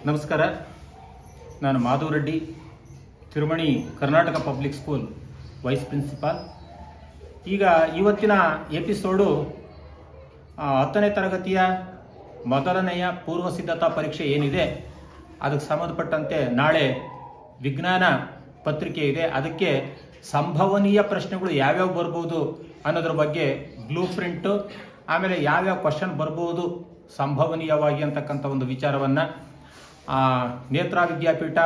ನಮಸ್ಕಾರ. ನಾನು Madhav Reddy, Tirumani Karnataka public school vice principal. ಈಗ ಇವತ್ತಿನ ಎಪಿಸೋಡು 10ನೇ ತರಗತಿಯ ಮೊದಲನೆಯ ಪೂರ್ವ ಸಿದ್ಧತಾ ಪರೀಕ್ಷೆ ಏನಿದೆ ಅದಕ್ಕೆ ಸಂಬಂಧಪಟ್ಟಂತೆ ನಾಳೆ ವಿಜ್ಞಾನ ಪತ್ರಿಕೆ ಇದೆ. ಅದಕ್ಕೆ ಸಂಭವನೀಯ ಪ್ರಶ್ನೆಗಳು ಯಾವ್ಯಾವ ಬರ್ಬೋದು ಅನ್ನೋದ್ರ ಬಗ್ಗೆ ಬ್ಲೂ ಪ್ರಿಂಟು, ಆಮೇಲೆ ಯಾವ್ಯಾವ ಕ್ವಶನ್ ಬರ್ಬೋದು ಸಂಭವನೀಯವಾಗಿ ಅಂತಕ್ಕಂಥ ಒಂದು ವಿಚಾರವನ್ನು ನೇತ್ರಾ ವಿದ್ಯಾಪೀಠ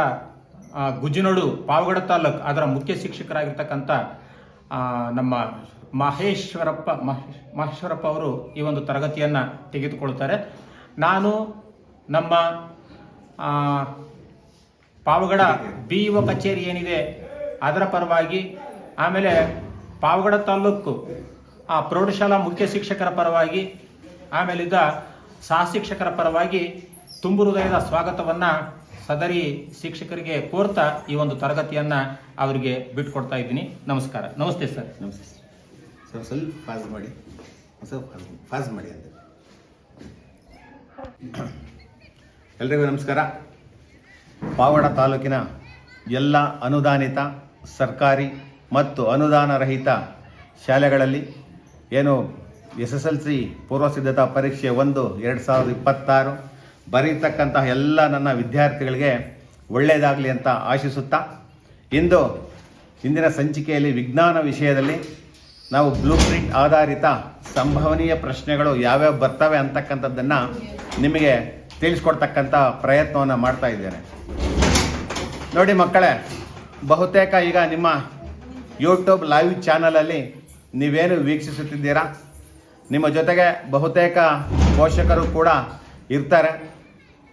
ಗುಜ್ಜಿನೋಡು ಪಾವಗಡ ತಾಲೂಕು ಅದರ ಮುಖ್ಯ ಶಿಕ್ಷಕರಾಗಿರ್ತಕ್ಕಂಥ ನಮ್ಮ ಮಹೇಶ್ವರಪ್ಪ ಅವರು ಈ ಒಂದು ತರಗತಿಯನ್ನು ತೆಗೆದುಕೊಳ್ತಾರೆ. ನಾನು ನಮ್ಮ ಪಾವಗಡ BO ಕಚೇರಿ ಏನಿದೆ ಅದರ ಪರವಾಗಿ, ಆಮೇಲೆ ಪಾವಗಡ ತಾಲೂಕು ಪ್ರೌಢಶಾಲಾ ಮುಖ್ಯ ಶಿಕ್ಷಕರ ಪರವಾಗಿ, ಆಮೇಲಿದ್ದ ಸಹ ಶಿಕ್ಷಕರ ಪರವಾಗಿ ತುಂಬು ಹೃದಯದ ಸ್ವಾಗತವನ್ನು ಸದರಿ ಶಿಕ್ಷಕರಿಗೆ ಕೋರ್ತಾ ಈ ಒಂದು ತರಗತಿಯನ್ನು ಅವರಿಗೆ ಬಿಟ್ಕೊಡ್ತಾ ಇದ್ದೀನಿ. ನಮಸ್ಕಾರ. ನಮಸ್ತೆ ಸರ್. ನಮಸ್ತೆ ಸರ್. ಸ್ವಲ್ಪ ಫಾಸ್ಟ್ ಮಾಡಿ ಅಂತ. ಎಲ್ರಿಗೂ ನಮಸ್ಕಾರ. ಪಾವಗಡ ತಾಲೂಕಿನ ಎಲ್ಲ ಅನುದಾನಿತ ಸರ್ಕಾರಿ ಮತ್ತು ಅನುದಾನ ರಹಿತ ಶಾಲೆಗಳಲ್ಲಿ ಏನು SSLC ಪೂರ್ವ ಸಿದ್ಧತಾ ಪರೀಕ್ಷೆ 1-2026 ಬರೀತಕ್ಕಂತಹ ಎಲ್ಲ ನನ್ನ ವಿದ್ಯಾರ್ಥಿಗಳಿಗೆ ಒಳ್ಳೆಯದಾಗಲಿ ಅಂತ ಆಶಿಸುತ್ತಾ, ಇಂದಿನ ಸಂಚಿಕೆಯಲ್ಲಿ ವಿಜ್ಞಾನ ವಿಷಯದಲ್ಲಿ ನಾವು ಬ್ಲೂ ಪ್ರಿಂಟ್ ಆಧಾರಿತ ಸಂಭವನೀಯ ಪ್ರಶ್ನೆಗಳು ಯಾವ್ಯಾವ ಬರ್ತವೆ ಅಂತಕ್ಕಂಥದ್ದನ್ನು ನಿಮಗೆ ತಿಳಿಸ್ಕೊಡ್ತಕ್ಕಂಥ ಪ್ರಯತ್ನವನ್ನು ಮಾಡ್ತಾ ಇದ್ದೇನೆ. ನೋಡಿ ಮಕ್ಕಳೇ, ಬಹುತೇಕ ಈಗ ನಿಮ್ಮ ಯೂಟ್ಯೂಬ್ ಲೈವ್ ಚಾನಲಲ್ಲಿ ನೀವೇನು ವೀಕ್ಷಿಸುತ್ತಿದ್ದೀರಾ, ನಿಮ್ಮ ಜೊತೆಗೆ ಬಹುತೇಕ ಪೋಷಕರು ಕೂಡ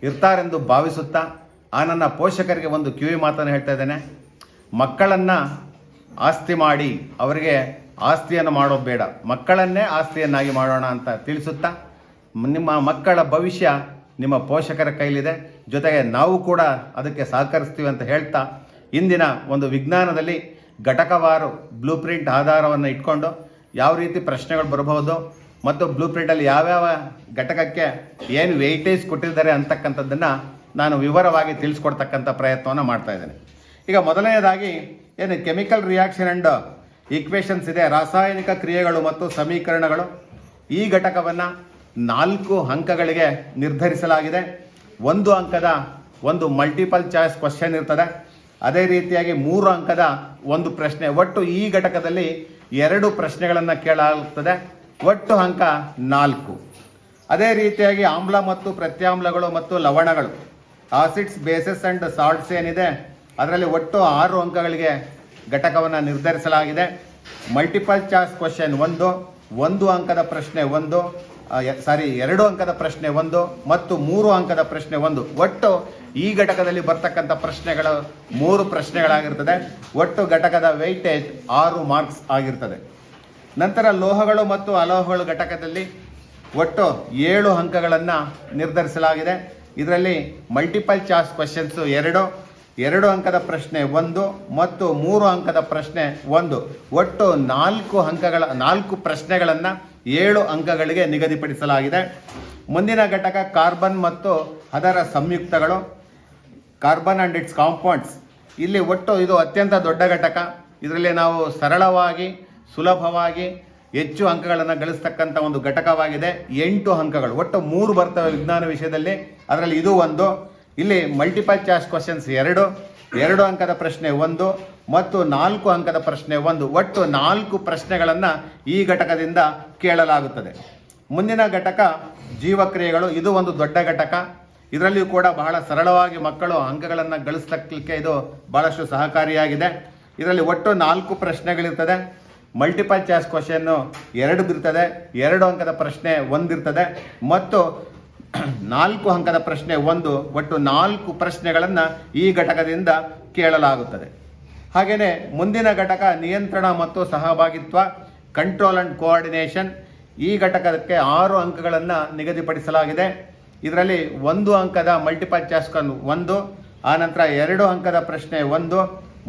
ಇರ್ತಾರೆಂದು ಭಾವಿಸುತ್ತಾ ನನ್ನ ಪೋಷಕರಿಗೆ ಒಂದು ಕಿವಿ ಮಾತನ್ನು ಹೇಳ್ತಾ ಇದ್ದೇನೆ. ಮಕ್ಕಳನ್ನು ಆಸ್ತಿ ಮಾಡಿ ಅವರಿಗೆ ಆಸ್ತಿಯನ್ನು ಮಾಡೋದು ಬೇಡ, ಮಕ್ಕಳನ್ನೇ ಆಸ್ತಿಯನ್ನಾಗಿ ಮಾಡೋಣ ಅಂತ ತಿಳಿಸುತ್ತಾ, ನಿಮ್ಮ ಮಕ್ಕಳ ಭವಿಷ್ಯ ನಿಮ್ಮ ಪೋಷಕರ ಕೈಲಿದೆ, ಜೊತೆಗೆ ನಾವು ಕೂಡ ಅದಕ್ಕೆ ಸಹಕರಿಸ್ತೀವಿ ಅಂತ ಹೇಳ್ತಾ, ಇಂದಿನ ಒಂದು ವಿಜ್ಞಾನದಲ್ಲಿ ಘಟಕವಾರು ಬ್ಲೂ ಪ್ರಿಂಟ್ ಆಧಾರವನ್ನು ಇಟ್ಕೊಂಡು ಯಾವ ರೀತಿ ಪ್ರಶ್ನೆಗಳು ಬರಬಹುದು ಮತ್ತು ಬ್ಲೂ ಪ್ರಿಂಟಲ್ಲಿ ಯಾವ್ಯಾವ ಘಟಕಕ್ಕೆ ಏನು ವೆಯ್ಟೇಜ್ ಕೊಟ್ಟಿದ್ದಾರೆ ಅಂತಕ್ಕಂಥದ್ದನ್ನು ನಾನು ವಿವರವಾಗಿ ತಿಳಿಸ್ಕೊಡ್ತಕ್ಕಂಥ ಪ್ರಯತ್ನವನ್ನು ಮಾಡ್ತಾ ಇದ್ದೇನೆ. ಈಗ ಮೊದಲನೇದಾಗಿ ಏನು ಕೆಮಿಕಲ್ ರಿಯಾಕ್ಷನ್ ಆ್ಯಂಡ್ ಈಕ್ವೇಷನ್ಸ್ ಇದೆ, ರಾಸಾಯನಿಕ ಕ್ರಿಯೆಗಳು ಮತ್ತು ಸಮೀಕರಣಗಳು. ಈ ಘಟಕವನ್ನು 4 ಅಂಕಗಳಿಗೆ ನಿರ್ಧರಿಸಲಾಗಿದೆ. 1 ಅಂಕದ ಒಂದು ಮಲ್ಟಿಪಲ್ ಚಾಯ್ಸ್ ಕ್ವಶನ್ ಇರ್ತದೆ. ಅದೇ ರೀತಿಯಾಗಿ 3 ಅಂಕದ ಒಂದು ಪ್ರಶ್ನೆ. ಒಟ್ಟು ಈ ಘಟಕದಲ್ಲಿ 2 ಪ್ರಶ್ನೆಗಳನ್ನು ಕೇಳಲಾಗುತ್ತದೆ. ಒಟ್ಟು ಅಂಕ 4. ಅದೇ ರೀತಿಯಾಗಿ ಆಮ್ಲ ಮತ್ತು ಪ್ರತ್ಯಾಮ್ಲಗಳು ಮತ್ತು ಲವಣಗಳು, ಆಸಿಡ್ಸ್, ಬೇಸಸ್ ಆ್ಯಂಡ್ ಸಾಲ್ಟ್ಸ್ ಏನಿದೆ ಅದರಲ್ಲಿ ಒಟ್ಟು 6 ಅಂಕಗಳಿಗೆ ಘಟಕವನ್ನು ನಿರ್ಧರಿಸಲಾಗಿದೆ. ಮಲ್ಟಿಪಲ್ ಚಾಯ್ಸ್ ಕ್ವಶನ್ 1 ಅಂಕದ ಪ್ರಶ್ನೆ 2 ಅಂಕದ ಪ್ರಶ್ನೆ 1 ಮತ್ತು 3 ಅಂಕದ ಪ್ರಶ್ನೆ 1. ಒಟ್ಟು ಈ ಘಟಕದಲ್ಲಿ ಬರ್ತಕ್ಕಂಥ ಪ್ರಶ್ನೆಗಳು 3 ಪ್ರಶ್ನೆಗಳಾಗಿರ್ತದೆ. ಒಟ್ಟು ಘಟಕದ ವೆಯ್ಟೇಜ್ 6 ಮಾರ್ಕ್ಸ್ ಆಗಿರ್ತದೆ. ನಂತರ ಲೋಹಗಳು ಮತ್ತು ಅಲೋಹಗಳು ಘಟಕದಲ್ಲಿ ಒಟ್ಟು 7 ಅಂಕಗಳನ್ನು ನಿರ್ಧರಿಸಲಾಗಿದೆ. ಇದರಲ್ಲಿ ಮಲ್ಟಿಪಲ್ ಚಾಯ್ಸ್ ಕ್ವಶನ್ಸು 2 ಅಂಕದ ಪ್ರಶ್ನೆ 1 ಮತ್ತು 3 ಅಂಕದ ಪ್ರಶ್ನೆ 1. ಒಟ್ಟು 4 ಪ್ರಶ್ನೆಗಳನ್ನು 7 ಅಂಕಗಳಿಗೆ ನಿಗದಿಪಡಿಸಲಾಗಿದೆ. ಮುಂದಿನ ಘಟಕ ಕಾರ್ಬನ್ ಮತ್ತು ಅದರ ಸಂಯುಕ್ತಗಳು, ಕಾರ್ಬನ್ ಆ್ಯಂಡ್ ಇಟ್ಸ್ ಕಾಂಪೌಂಡ್ಸ್. ಇಲ್ಲಿ ಒಟ್ಟು ಇದು ಅತ್ಯಂತ ದೊಡ್ಡ ಘಟಕ. ಇದರಲ್ಲಿ ನಾವು ಸರಳವಾಗಿ ಸುಲಭವಾಗಿ ಹೆಚ್ಚು ಅಂಕಗಳನ್ನು ಗಳಿಸ್ತಕ್ಕಂಥ ಒಂದು ಘಟಕವಾಗಿದೆ. 8 ಅಂಕಗಳು, ಒಟ್ಟು 3 ಬರ್ತವೆ ವಿಜ್ಞಾನ ವಿಷಯದಲ್ಲಿ, ಅದರಲ್ಲಿ ಇದು 1. ಇಲ್ಲಿ ಮಲ್ಟಿಪಲ್ ಚಾಯ್ಸ್ ಕ್ವಶನ್ಸ್ 2 ಅಂಕದ ಪ್ರಶ್ನೆ 1 ಮತ್ತು 4 ಅಂಕದ ಪ್ರಶ್ನೆ 1. ಒಟ್ಟು 4 ಪ್ರಶ್ನೆಗಳನ್ನು ಈ ಘಟಕದಿಂದ ಕೇಳಲಾಗುತ್ತದೆ. ಮುಂದಿನ ಘಟಕ ಜೀವಕ್ರಿಯೆಗಳು. ಇದು ಒಂದು ದೊಡ್ಡ ಘಟಕ. ಇದರಲ್ಲಿಯೂ ಕೂಡ ಬಹಳ ಸರಳವಾಗಿ ಮಕ್ಕಳು ಅಂಕಗಳನ್ನು ಗಳಿಸಲಿಕ್ಕೆ ಇದು ಬಹಳಷ್ಟು ಸಹಕಾರಿಯಾಗಿದೆ. ಇದರಲ್ಲಿ ಒಟ್ಟು 4 ಪ್ರಶ್ನೆಗಳಿರ್ತದೆ. ಮಲ್ಟಿಪಲ್ ಚಾಯ್ಸ್ ಕ್ವಶನ್ನು 2 ಇರ್ತದೆ, 2 ಅಂಕದ ಪ್ರಶ್ನೆ 1 ಇರ್ತದೆ ಮತ್ತು 4 ಅಂಕದ ಪ್ರಶ್ನೆ 1. ಒಟ್ಟು 4 ಪ್ರಶ್ನೆಗಳನ್ನು ಈ ಘಟಕದಿಂದ ಕೇಳಲಾಗುತ್ತದೆ. ಹಾಗೆಯೇ ಮುಂದಿನ ಘಟಕ ನಿಯಂತ್ರಣ ಮತ್ತು ಸಹಭಾಗಿತ್ವ, ಕಂಟ್ರೋಲ್ ಆ್ಯಂಡ್ ಕೋಆರ್ಡಿನೇಷನ್. ಈ ಘಟಕಕ್ಕೆ 6 ಅಂಕಗಳನ್ನು ನಿಗದಿಪಡಿಸಲಾಗಿದೆ. ಇದರಲ್ಲಿ 1 ಅಂಕದ ಮಲ್ಟಿಪಲ್ ಚಾಯ್ಸ್ 1, ಆನಂತರ 2 ಅಂಕದ ಪ್ರಶ್ನೆ 1,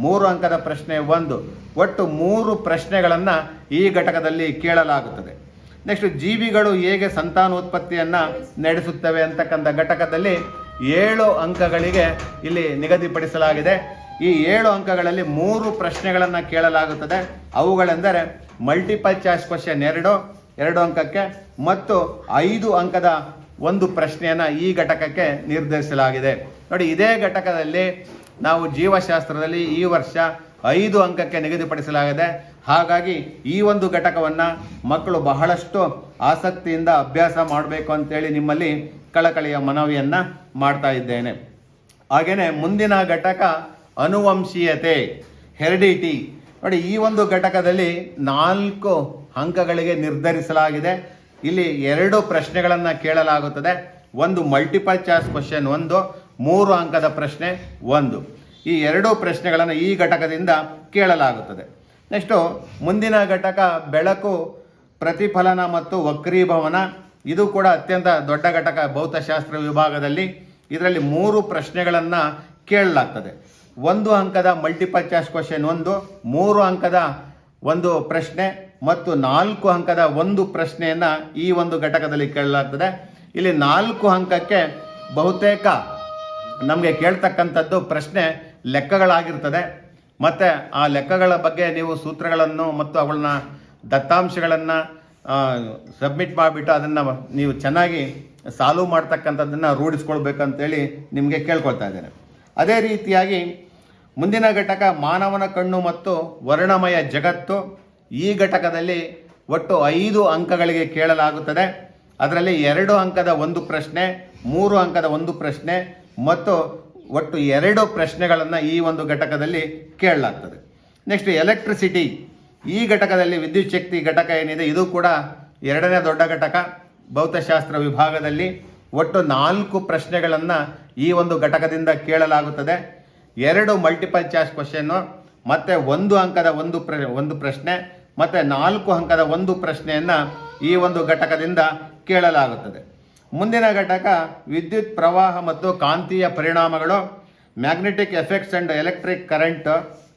3 ಅಂಕದ ಪ್ರಶ್ನೆ 1. ಒಟ್ಟು 3 ಪ್ರಶ್ನೆಗಳನ್ನು ಈ ಘಟಕದಲ್ಲಿ ಕೇಳಲಾಗುತ್ತದೆ. ನೆಕ್ಸ್ಟ್ ಜೀವಿಗಳು ಹೇಗೆ ಸಂತಾನೋತ್ಪತ್ತಿಯನ್ನು ನಡೆಸುತ್ತವೆ ಅಂತಕ್ಕಂಥ ಘಟಕದಲ್ಲಿ 7 ಅಂಕಗಳಿಗೆ ಇಲ್ಲಿ ನಿಗದಿಪಡಿಸಲಾಗಿದೆ. ಈ 7 ಅಂಕಗಳಲ್ಲಿ 3 ಪ್ರಶ್ನೆಗಳನ್ನು ಕೇಳಲಾಗುತ್ತದೆ. ಅವುಗಳೆಂದರೆ ಮಲ್ಟಿಪಲ್ ಚಾಯ್ಸ್ ಕ್ವಶನ್ 2 ಅಂಕಕ್ಕೆ ಮತ್ತು 5 ಅಂಕದ ಒಂದು ಪ್ರಶ್ನೆಯನ್ನು ಈ ಘಟಕಕ್ಕೆ ನಿರ್ಧರಿಸಲಾಗಿದೆ. ನೋಡಿ, ಇದೇ ಘಟಕದಲ್ಲಿ ನಾವು ಜೀವಶಾಸ್ತ್ರದಲ್ಲಿ ಈ ವರ್ಷ 5 ಅಂಕಕ್ಕೆ ನಿಗದಿಪಡಿಸಲಾಗಿದೆ. ಹಾಗಾಗಿ ಈ ಒಂದು ಘಟಕವನ್ನು ಮಕ್ಕಳು ಬಹಳಷ್ಟು ಆಸಕ್ತಿಯಿಂದ ಅಭ್ಯಾಸ ಮಾಡಬೇಕು ಅಂತೇಳಿ ನಿಮ್ಮಲ್ಲಿ ಕಳಕಳಿಯ ಮನವಿಯನ್ನು ಮಾಡ್ತಾ ಇದ್ದೇನೆ. ಹಾಗೆಯೇ ಮುಂದಿನ ಘಟಕ ಅನುವಂಶೀಯತೆ, ಹೆರಿಡಿಟಿ. ನೋಡಿ, ಈ ಒಂದು ಘಟಕದಲ್ಲಿ 4 ಅಂಕಗಳಿಗೆ ನಿರ್ಧರಿಸಲಾಗಿದೆ. ಇಲ್ಲಿ 2 ಪ್ರಶ್ನೆಗಳನ್ನು ಕೇಳಲಾಗುತ್ತದೆ. ಒಂದು ಮಲ್ಟಿಪಲ್ ಚಾಯ್ಸ್ ಕ್ವಶನ್ 1, 3 ಅಂಕದ ಪ್ರಶ್ನೆ 1. ಈ 2 ಪ್ರಶ್ನೆಗಳನ್ನು ಈ ಘಟಕದಿಂದ ಕೇಳಲಾಗುತ್ತದೆ. ನೆಕ್ಸ್ಟು ಮುಂದಿನ ಘಟಕ ಬೆಳಕು, ಪ್ರತಿಫಲನ ಮತ್ತು ವಕ್ರೀಭವನ. ಇದು ಕೂಡ ಅತ್ಯಂತ ದೊಡ್ಡ ಘಟಕ ಭೌತಶಾಸ್ತ್ರ ವಿಭಾಗದಲ್ಲಿ. ಇದರಲ್ಲಿ 3 ಪ್ರಶ್ನೆಗಳನ್ನು ಕೇಳಲಾಗ್ತದೆ. 1 ಅಂಕದ ಮಲ್ಟಿಪಲ್ ಚಾಯ್ಸ್ ಕ್ವಶನ್ 1, 3 ಅಂಕದ ಒಂದು ಪ್ರಶ್ನೆ ಮತ್ತು 4 ಅಂಕದ ಒಂದು ಪ್ರಶ್ನೆಯನ್ನು ಈ ಒಂದು ಘಟಕದಲ್ಲಿ ಕೇಳಲಾಗ್ತದೆ. ಇಲ್ಲಿ 4 ಅಂಕಕ್ಕೆ ಬಹುತೇಕ ನಮಗೆ ಕೇಳ್ತಕ್ಕಂಥದ್ದು ಪ್ರಶ್ನೆ ಲೆಕ್ಕಗಳಾಗಿರ್ತದೆ. ಮತ್ತು ಆ ಲೆಕ್ಕಗಳ ಬಗ್ಗೆ ನೀವು ಸೂತ್ರಗಳನ್ನು ಮತ್ತು ಅವುಗಳನ್ನ ದತ್ತಾಂಶಗಳನ್ನು ಸಬ್ಮಿಟ್ ಮಾಡಿಬಿಟ್ಟು ಅದನ್ನು ನೀವು ಚೆನ್ನಾಗಿ ಸಾಲ್ವ್ ಮಾಡ್ತಕ್ಕಂಥದ್ದನ್ನು ರೂಢಿಸ್ಕೊಳ್ಬೇಕಂತೇಳಿ ನಿಮಗೆ ಕೇಳ್ಕೊಳ್ತಾ ಇದ್ದೇನೆ. ಅದೇ ರೀತಿಯಾಗಿ ಮುಂದಿನ ಘಟಕ ಮಾನವನ ಕಣ್ಣು ಮತ್ತು ವರ್ಣಮಯ ಜಗತ್ತು. ಈ ಘಟಕದಲ್ಲಿ ಒಟ್ಟು 5 ಅಂಕಗಳಿಗೆ ಕೇಳಲಾಗುತ್ತದೆ. ಅದರಲ್ಲಿ 2 ಅಂಕದ ಒಂದು ಪ್ರಶ್ನೆ, 3 ಅಂಕದ ಒಂದು ಪ್ರಶ್ನೆ ಮತ್ತು ಒಟ್ಟು 2 ಪ್ರಶ್ನೆಗಳನ್ನು ಈ ಒಂದು ಘಟಕದಲ್ಲಿ ಕೇಳಲಾಗ್ತದೆ. Next electricity. ಈ ಘಟಕದಲ್ಲಿ ವಿದ್ಯುತ್ ಶಕ್ತಿ ಘಟಕ ಏನಿದೆ, ಇದು ಕೂಡ 2ನೇ ದೊಡ್ಡ ಘಟಕ ಭೌತಶಾಸ್ತ್ರ ವಿಭಾಗದಲ್ಲಿ. ಒಟ್ಟು 4 ಪ್ರಶ್ನೆಗಳನ್ನು ಈ ಒಂದು ಘಟಕದಿಂದ ಕೇಳಲಾಗುತ್ತದೆ. 2 ಮಲ್ಟಿಪಲ್ ಚಾಯ್ಸ್ ಕ್ವಶನ್ನು ಮತ್ತು 1 ಅಂಕದ ಒಂದು ಪ್ರಶ್ನೆ ಮತ್ತು 4 ಅಂಕದ ಒಂದು ಪ್ರಶ್ನೆಯನ್ನು ಈ ಒಂದು ಘಟಕದಿಂದ ಕೇಳಲಾಗುತ್ತದೆ. ಮುಂದಿನ ಘಟಕ ವಿದ್ಯುತ್ ಪ್ರವಾಹ ಮತ್ತು ಕಾಂತೀಯ ಪರಿಣಾಮಗಳು, magnetic effects and electric current.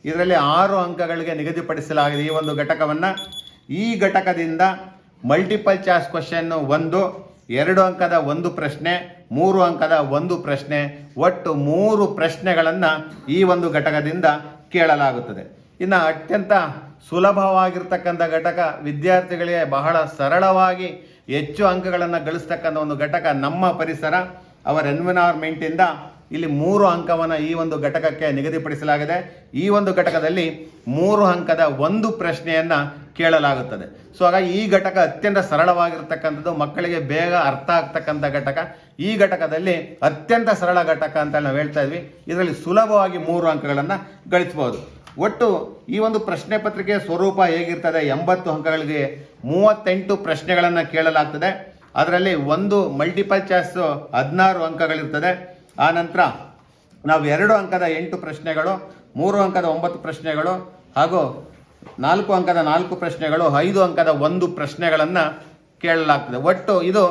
ಇದರಲ್ಲಿ 6 ಅಂಕಗಳಿಗೆ ನಿಗದಿಪಡಿಸಲಾಗಿದೆ ಈ ಒಂದು ಘಟಕವನ್ನು. ಈ ಘಟಕದಿಂದ ಮಲ್ಟಿಪಲ್ ಚಾಯ್ಸ್ ಕ್ವಶನ್ 1, 2 ಅಂಕದ ಒಂದು ಪ್ರಶ್ನೆ, 3 ಅಂಕದ ಒಂದು ಪ್ರಶ್ನೆ, ಒಟ್ಟು 3 ಪ್ರಶ್ನೆಗಳನ್ನು ಈ ಒಂದು ಘಟಕದಿಂದ ಕೇಳಲಾಗುತ್ತದೆ. ಇನ್ನು ಅತ್ಯಂತ ಸುಲಭವಾಗಿರ್ತಕ್ಕಂಥ ಘಟಕ, ವಿದ್ಯಾರ್ಥಿಗಳಿಗೆ ಬಹಳ ಸರಳವಾಗಿ ಹೆಚ್ಚು ಅಂಕಗಳನ್ನು ಗಳಿಸ್ತಕ್ಕಂಥ ಒಂದು ಘಟಕ ನಮ್ಮ ಪರಿಸರ, ಅವರ್ ಎನ್ವಿರಾನ್ಮೆಂಟಿಂದ. ಇಲ್ಲಿ 3 ಅಂಕವನ್ನು ಈ ಒಂದು ಘಟಕಕ್ಕೆ ನಿಗದಿಪಡಿಸಲಾಗಿದೆ. ಈ ಒಂದು ಘಟಕದಲ್ಲಿ 3 ಅಂಕದ ಒಂದು ಪ್ರಶ್ನೆಯನ್ನು ಕೇಳಲಾಗುತ್ತದೆ. ಸೊ ಹಾಗಾಗಿ ಈ ಘಟಕ ಅತ್ಯಂತ ಸರಳವಾಗಿರ್ತಕ್ಕಂಥದ್ದು, ಮಕ್ಕಳಿಗೆ ಬೇಗ ಅರ್ಥ ಆಗ್ತಕ್ಕಂಥ ಘಟಕ. ಈ ಘಟಕದಲ್ಲಿ ಅತ್ಯಂತ ಸರಳ ಘಟಕ ಅಂತ ನಾವು ಹೇಳ್ತಾ ಇದ್ವಿ. ಇದರಲ್ಲಿ ಸುಲಭವಾಗಿ 3 ಅಂಕಗಳನ್ನು ಗಳಿಸ್ಬೋದು. ಒಟ್ಟು ಈ ಒಂದು ಪ್ರಶ್ನೆ ಪತ್ರಿಕೆಯ ಸ್ವರೂಪ ಹೇಗಿರ್ತದೆ, 80 ಅಂಕಗಳಿಗೆ 38 ಪ್ರಶ್ನೆಗಳನ್ನು ಕೇಳಲಾಗ್ತದೆ. ಅದರಲ್ಲಿ ಒಂದು ಮಲ್ಟಿಪಲ್ ಚಾಯ್ಸ್ 16 ಅಂಕಗಳಿರ್ತದೆ. ಆ ನಂತರ ನಾವು 2 ಅಂಕದ 8 ಪ್ರಶ್ನೆಗಳು, 3 ಅಂಕದ 9 ಪ್ರಶ್ನೆಗಳು ಹಾಗೂ 4 ಅಂಕದ 4 ಪ್ರಶ್ನೆಗಳು, 5 ಅಂಕದ 1 ಪ್ರಶ್ನೆಗಳನ್ನು ಕೇಳಲಾಗ್ತದೆ. ಒಟ್ಟು ಇದು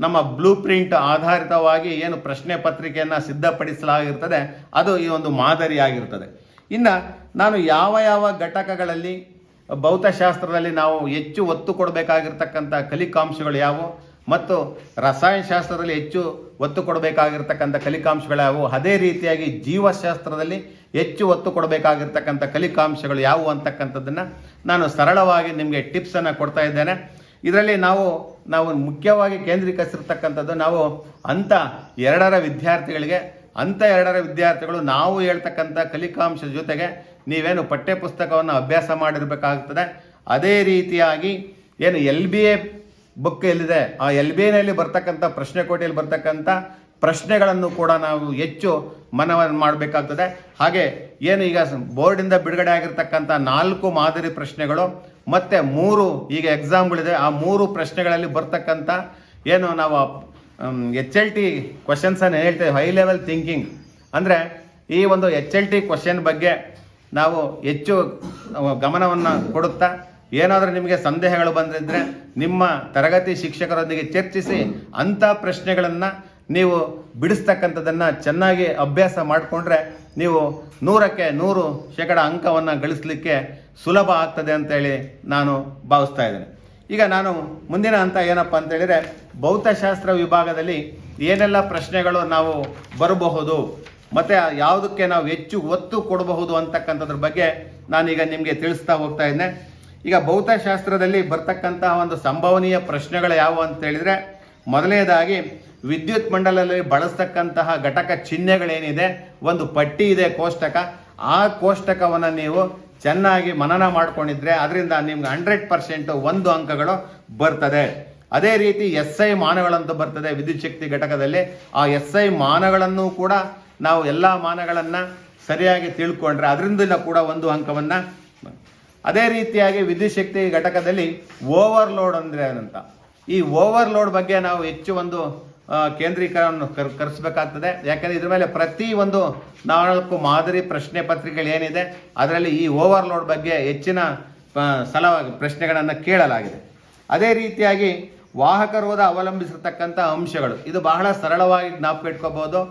ನಮ್ಮ ಬ್ಲೂ ಪ್ರಿಂಟ್ ಆಧಾರಿತವಾಗಿ ಏನು ಪ್ರಶ್ನೆ ಪತ್ರಿಕೆಯನ್ನು ಸಿದ್ಧಪಡಿಸಲಾಗಿರ್ತದೆ, ಅದು ಈ ಒಂದು ಮಾದರಿಯಾಗಿರ್ತದೆ. ಇನ್ನು ನಾನು ಯಾವ ಯಾವ ಘಟಕಗಳಲ್ಲಿ ಭೌತಶಾಸ್ತ್ರದಲ್ಲಿ ನಾವು ಹೆಚ್ಚು ಒತ್ತು ಕೊಡಬೇಕಾಗಿರ್ತಕ್ಕಂಥ ಕಲಿಕಾಂಶಗಳು ಯಾವುವು ಮತ್ತು ರಸಾಯನಶಾಸ್ತ್ರದಲ್ಲಿ ಹೆಚ್ಚು ಒತ್ತು ಕೊಡಬೇಕಾಗಿರ್ತಕ್ಕಂಥ ಕಲಿಕಾಂಶಗಳು ಯಾವುವು, ಅದೇ ರೀತಿಯಾಗಿ ಜೀವಶಾಸ್ತ್ರದಲ್ಲಿ ಹೆಚ್ಚು ಒತ್ತು ಕೊಡಬೇಕಾಗಿರ್ತಕ್ಕಂಥ ಕಲಿಕಾಂಶಗಳು ಯಾವುವು ಅಂತಕ್ಕಂಥದ್ದನ್ನು ನಾನು ಸರಳವಾಗಿ ನಿಮಗೆ ಟಿಪ್ಸನ್ನು ಕೊಡ್ತಾ ಇದ್ದೇನೆ. ಇದರಲ್ಲಿ ನಾವು ಮುಖ್ಯವಾಗಿ ಕೇಂದ್ರೀಕರಿಸಿರ್ತಕ್ಕಂಥದ್ದು ನಾವು ಹಂತ 2ರ ವಿದ್ಯಾರ್ಥಿಗಳಿಗೆ. ಹಂತ 2ರ ವಿದ್ಯಾರ್ಥಿಗಳು ನಾವು ಹೇಳ್ತಕ್ಕಂಥ ಕಲಿಕಾಂಶದ ಜೊತೆಗೆ ನೀವೇನು ಪಠ್ಯಪುಸ್ತಕವನ್ನು ಅಭ್ಯಾಸ ಮಾಡಿರಬೇಕಾಗುತ್ತದೆ. ಅದೇ ರೀತಿಯಾಗಿ ಏನು LBA ಬುಕ್ ಎಲ್ಲಿದೆ, ಆ LBAನಲ್ಲಿ ಬರ್ತಕ್ಕಂಥ ಪ್ರಶ್ನೆಕೋಟೆಯಲ್ಲಿ ಬರ್ತಕ್ಕಂಥ ಪ್ರಶ್ನೆಗಳನ್ನು ಕೂಡ ನಾವು ಹೆಚ್ಚು ಮನವನ್ನು ಮಾಡಬೇಕಾಗ್ತದೆ. ಹಾಗೆ ಏನು ಈಗ ಬೋರ್ಡಿಂದ ಬಿಡುಗಡೆ ಆಗಿರ್ತಕ್ಕಂಥ 4 ಮಾದರಿ ಪ್ರಶ್ನೆಗಳು ಮತ್ತು 3 ಈಗ ಎಕ್ಸಾಮ್ಗಳಿದೆ, ಆ 3 ಪ್ರಶ್ನೆಗಳಲ್ಲಿ ಬರ್ತಕ್ಕಂಥ ಏನು ನಾವು HLT ಕ್ವಶನ್ಸನ್ನು ಹೇಳ್ತೇವೆ, ಹೈ ಲೆವೆಲ್ ಥಿಂಕಿಂಗ್. ಅಂದರೆ ಈ ಒಂದು HLT ಕ್ವಶನ್ ಬಗ್ಗೆ ನಾವು ಹೆಚ್ಚು ಗಮನವನ್ನು ಕೊಡುತ್ತಾ, ಏನಾದರೂ ನಿಮಗೆ ಸಂದೇಹಗಳು ಬಂದಿದ್ದರೆ ನಿಮ್ಮ ತರಗತಿ ಶಿಕ್ಷಕರೊಂದಿಗೆ ಚರ್ಚಿಸಿ ಅಂಥ ಪ್ರಶ್ನೆಗಳನ್ನು ನೀವು ಬಿಡಿಸ್ತಕ್ಕಂಥದ್ದನ್ನು ಚೆನ್ನಾಗಿ ಅಭ್ಯಾಸ ಮಾಡಿಕೊಂಡ್ರೆ ನೀವು 100ಕ್ಕೆ 100% ಅಂಕವನ್ನು ಗಳಿಸಲಿಕ್ಕೆ ಸುಲಭ ಆಗ್ತದೆ ಅಂತೇಳಿ ನಾನು ಭಾವಿಸ್ತಾ ಇದ್ದೇನೆ. ಈಗ ನಾನು ಮುಂದಿನ ಹಂತ ಏನಪ್ಪ ಅಂತ ಹೇಳಿದರೆ, ಭೌತಶಾಸ್ತ್ರ ವಿಭಾಗದಲ್ಲಿ ಏನೆಲ್ಲ ಪ್ರಶ್ನೆಗಳು ನಾವು ಬರಬಹುದು ಮತ್ತು ಯಾವುದಕ್ಕೆ ನಾವು ಹೆಚ್ಚು ಒತ್ತು ಕೊಡಬಹುದು ಅಂತಕ್ಕಂಥದ್ರ ಬಗ್ಗೆ ನಾನೀಗ ನಿಮಗೆ ತಿಳಿಸ್ತಾ ಹೋಗ್ತಾ ಇದ್ದೇನೆ. ಈಗ ಭೌತಶಾಸ್ತ್ರದಲ್ಲಿ ಬರ್ತಕ್ಕಂತಹ ಒಂದು ಸಂಭವನೀಯ ಪ್ರಶ್ನೆಗಳು ಯಾವುವು ಅಂತ ಹೇಳಿದರೆ, ಮೊದಲನೇದಾಗಿ ವಿದ್ಯುತ್ ಮಂಡಲದಲ್ಲಿ ಬಳಸ್ತಕ್ಕಂತಹ ಘಟಕ ಚಿಹ್ನೆಗಳೇನಿದೆ, ಒಂದು ಪಟ್ಟಿ ಇದೆ, ಕೋಷ್ಟಕ. ಆ ಕೋಷ್ಟಕವನ್ನು ನೀವು ಚೆನ್ನಾಗಿ ಮನನ ಮಾಡ್ಕೊಂಡಿದ್ರೆ ಅದರಿಂದ ನಿಮ್ಗೆ 100% 1 ಅಂಕಗಳು ಬರ್ತದೆ. ಅದೇ ರೀತಿ SI ಮಾನಗಳಂತ ಬರ್ತದೆ ವಿದ್ಯುತ್ ಶಕ್ತಿ ಘಟಕದಲ್ಲಿ. ಆ SI ಮಾನಗಳನ್ನು ಕೂಡ ನಾವು ಎಲ್ಲ ಮಾನಗಳನ್ನು ಸರಿಯಾಗಿ ತಿಳ್ಕೊಂಡ್ರೆ ಅದರಿಂದ ಕೂಡ 1 ಅಂಕವನ್ನು. ಅದೇ ರೀತಿಯಾಗಿ ವಿದ್ಯುತ್ ಶಕ್ತಿ ಘಟಕದಲ್ಲಿ ಓವರ್ಲೋಡ್ ಅಂದರೆ ಏನಂತ, ಈ ಓವರ್ಲೋಡ್ ಬಗ್ಗೆ ನಾವು ಹೆಚ್ಚು ಒಂದು ಕೇಂದ್ರೀಕರಣವನ್ನು ಕರೆಸಬೇಕಾಗ್ತದೆ. ಯಾಕಂದರೆ ಇದ್ರ ಮೇಲೆ ಪ್ರತಿ ಒಂದು 4 ಮಾದರಿ ಪ್ರಶ್ನೆ ಪತ್ರಿಕೆಗಳೇನಿದೆ ಅದರಲ್ಲಿ ಈ ಓವರ್ಲೋಡ್ ಬಗ್ಗೆ ಹೆಚ್ಚಿನ ಸಲ ಪ್ರಶ್ನೆಗಳನ್ನು ಕೇಳಲಾಗಿದೆ. ಅದೇ ರೀತಿಯಾಗಿ ವಾಹಕ ರೋಧ ಅವಲಂಬಿಸಿರ್ತಕ್ಕಂಥ ಅಂಶಗಳು, ಇದು ಬಹಳ ಸರಳವಾಗಿ ಜ್ಞಾಪಕ ಇಟ್ಕೋಬಹುದು.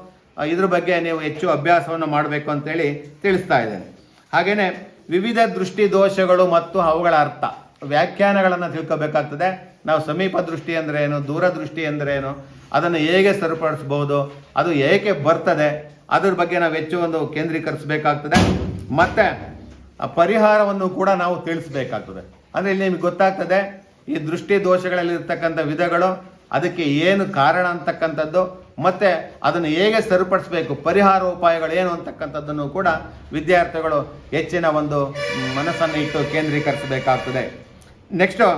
ಇದ್ರ ಬಗ್ಗೆ ನೀವು ಹೆಚ್ಚು ಅಭ್ಯಾಸವನ್ನು ಮಾಡಬೇಕು ಅಂತೇಳಿ ತಿಳಿಸ್ತಾ ಇದ್ದೇನೆ. ಹಾಗೆಯೇ ವಿವಿಧ ದೃಷ್ಟಿ ದೋಷಗಳು ಮತ್ತು ಅವುಗಳ ಅರ್ಥ, ವ್ಯಾಖ್ಯಾನಗಳನ್ನು ತಿಳ್ಕೋಬೇಕಾಗ್ತದೆ. ನಾವು ಸಮೀಪ ದೃಷ್ಟಿ ಅಂದರೆ ಏನು, ದೂರದೃಷ್ಟಿ ಅಂದರೆ ಏನು, ಅದನ್ನು ಹೇಗೆ ಸರಿಪಡಿಸ್ಬೋದು, ಅದು ಏಕೆ ಬರ್ತದೆ, ಅದ್ರ ಬಗ್ಗೆ ನಾವು ಹೆಚ್ಚು ಒಂದು ಕೇಂದ್ರೀಕರಿಸಬೇಕಾಗ್ತದೆ. ಮತ್ತು ಪರಿಹಾರವನ್ನು ಕೂಡ ನಾವು ತಿಳಿಸ್ಬೇಕಾಗ್ತದೆ. ಅಂದರೆ ಇಲ್ಲಿ ನಿಮಗೆ ಗೊತ್ತಾಗ್ತದೆ ಈ ದೃಷ್ಟಿ ದೋಷಗಳಲ್ಲಿ ಇರ್ತಕ್ಕಂಥ ವಿಧಗಳು, ಅದಕ್ಕೆ ಏನು ಕಾರಣ ಅಂತಕ್ಕಂಥದ್ದು, ಮತ್ತು ಅದನ್ನು ಹೇಗೆ ಸರಿಪಡಿಸಬೇಕು, ಪರಿಹಾರ ಉಪಾಯಗಳು ಏನು ಅಂತಕ್ಕಂಥದ್ದನ್ನು ಕೂಡ ವಿದ್ಯಾರ್ಥಿಗಳು ಹೆಚ್ಚಿನ ಒಂದು ಮನಸ್ಸನ್ನು ಇಟ್ಟು ಕೇಂದ್ರೀಕರಿಸಬೇಕಾಗ್ತದೆ. ನೆಕ್ಸ್ಟು,